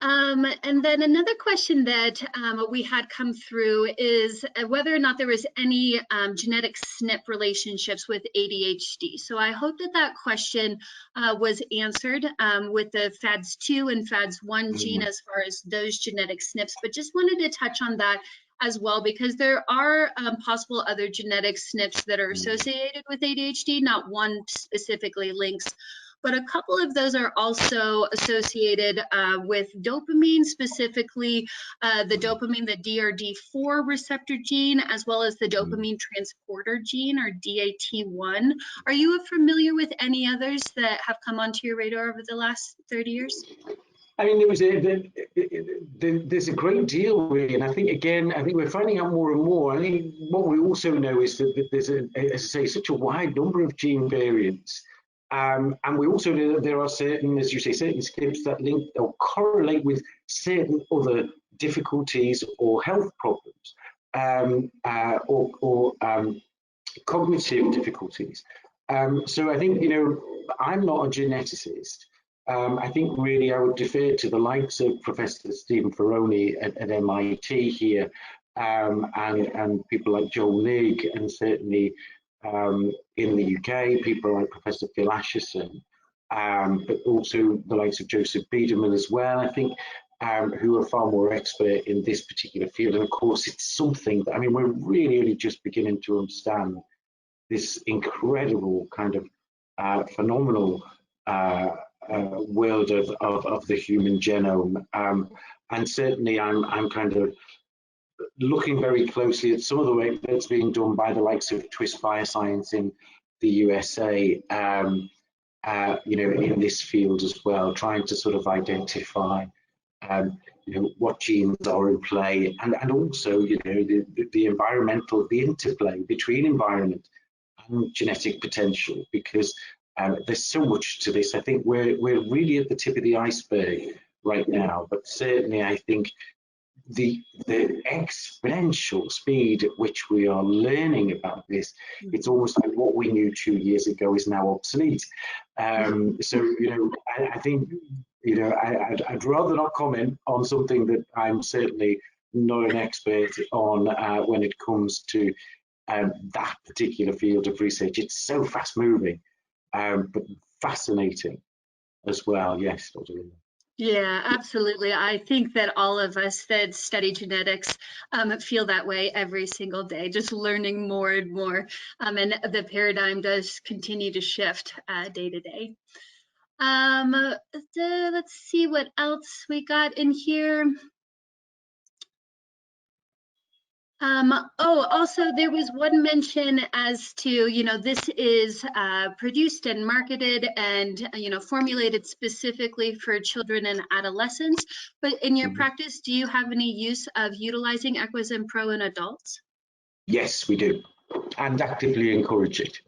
And then another question that we had come through is whether or not there was any genetic SNP relationships with ADHD. So I hope that question was answered with the FADS2 and FADS1 gene as far as those genetic SNPs, but just wanted to touch on that as well, because there are possible other genetic SNPs that are associated with ADHD, not one specifically links, but a couple of those are also associated with dopamine, specifically the dopamine, the DRD4 receptor gene, as well as the dopamine transporter gene, or DAT1. Are you familiar with any others that have come onto your radar over the last 30 years? I mean, there's a great deal, really, and I think we're finding out more and more. I think what we also know is that there's, as I say, such a wide number of gene variants. And we also know that there are certain, as you say, certain SNPs that link or correlate with certain other difficulties or health problems or cognitive difficulties. So I think, I'm not a geneticist, I think really I would defer to the likes of Professor Stephen Ferroni at MIT here, and people like Joel Nigg, and certainly in the UK, people like Professor Phil Asherson, but also the likes of Joseph Biederman as well, I think, who are far more expert in this particular field. And of course, it's something that, I mean, we're really only just beginning to understand this incredible kind of phenomenal world of the human genome. And certainly I'm kind of looking very closely at some of the work that's being done by the likes of Twist Bioscience in the USA, you know, in this field as well, trying to sort of identify, you know, what genes are in play, and also, you know, the environmental, the interplay between environment and genetic potential, because there's so much to this. I think we're really at the tip of the iceberg right now, but certainly I think the exponential speed at which we are learning about this, it's almost like what we knew 2 years ago is now obsolete. So, you know, I think, you know, I'd rather not comment on something that I'm certainly not an expert on when it comes to that particular field of research. It's so fast moving, but fascinating as well. Yes, Dr. Linda. Yeah, absolutely. I think that all of us that study genetics feel that way every single day, just learning more and more. And the paradigm does continue to shift day to day. Let's see what else we got in here. Also there was one mention as to, you know, this is produced and marketed and, you know, formulated specifically for children and adolescents. But in your practice, do you have any use of utilizing Equizin Pro in adults? Yes, we do, and actively encourage it.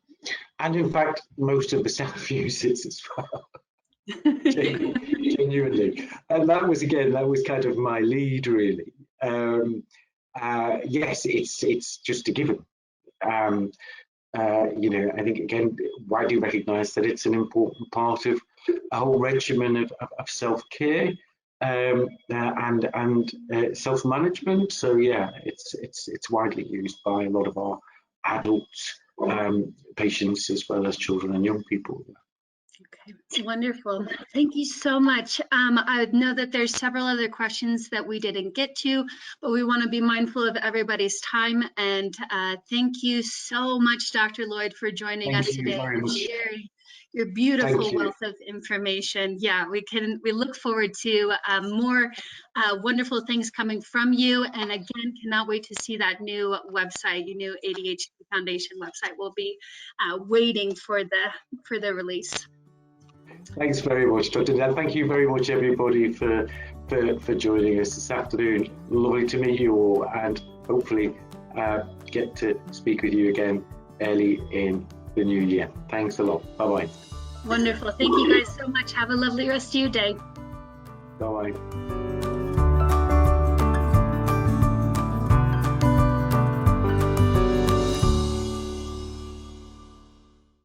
And in fact, most of the staff use it as well. Genuinely. And that was, again, that was kind of my lead, really. Yes, it's just a given. You know, I think, again, widely recognised that it's an important part of a whole regimen of self-care and self-management. So yeah, it's widely used by a lot of our adult patients as well as children and young people. Okay, wonderful. Thank you so much. I know that there's several other questions that we didn't get to, but we want to be mindful of everybody's time. And thank you so much, Dr. Lloyd, for joining us today and sharing your beautiful wealth of information. Yeah, we look forward to more wonderful things coming from you. And again, cannot wait to see that new website, your new ADHD Foundation website. We'll be waiting for the release. Thanks very much, Dr. Dan. Thank you very much, everybody, for joining us this afternoon. Lovely to meet you all, and hopefully get to speak with you again early in the new year. Thanks a lot. Bye-bye. Wonderful. Thank you guys so much. Have a lovely rest of your day. Bye-bye.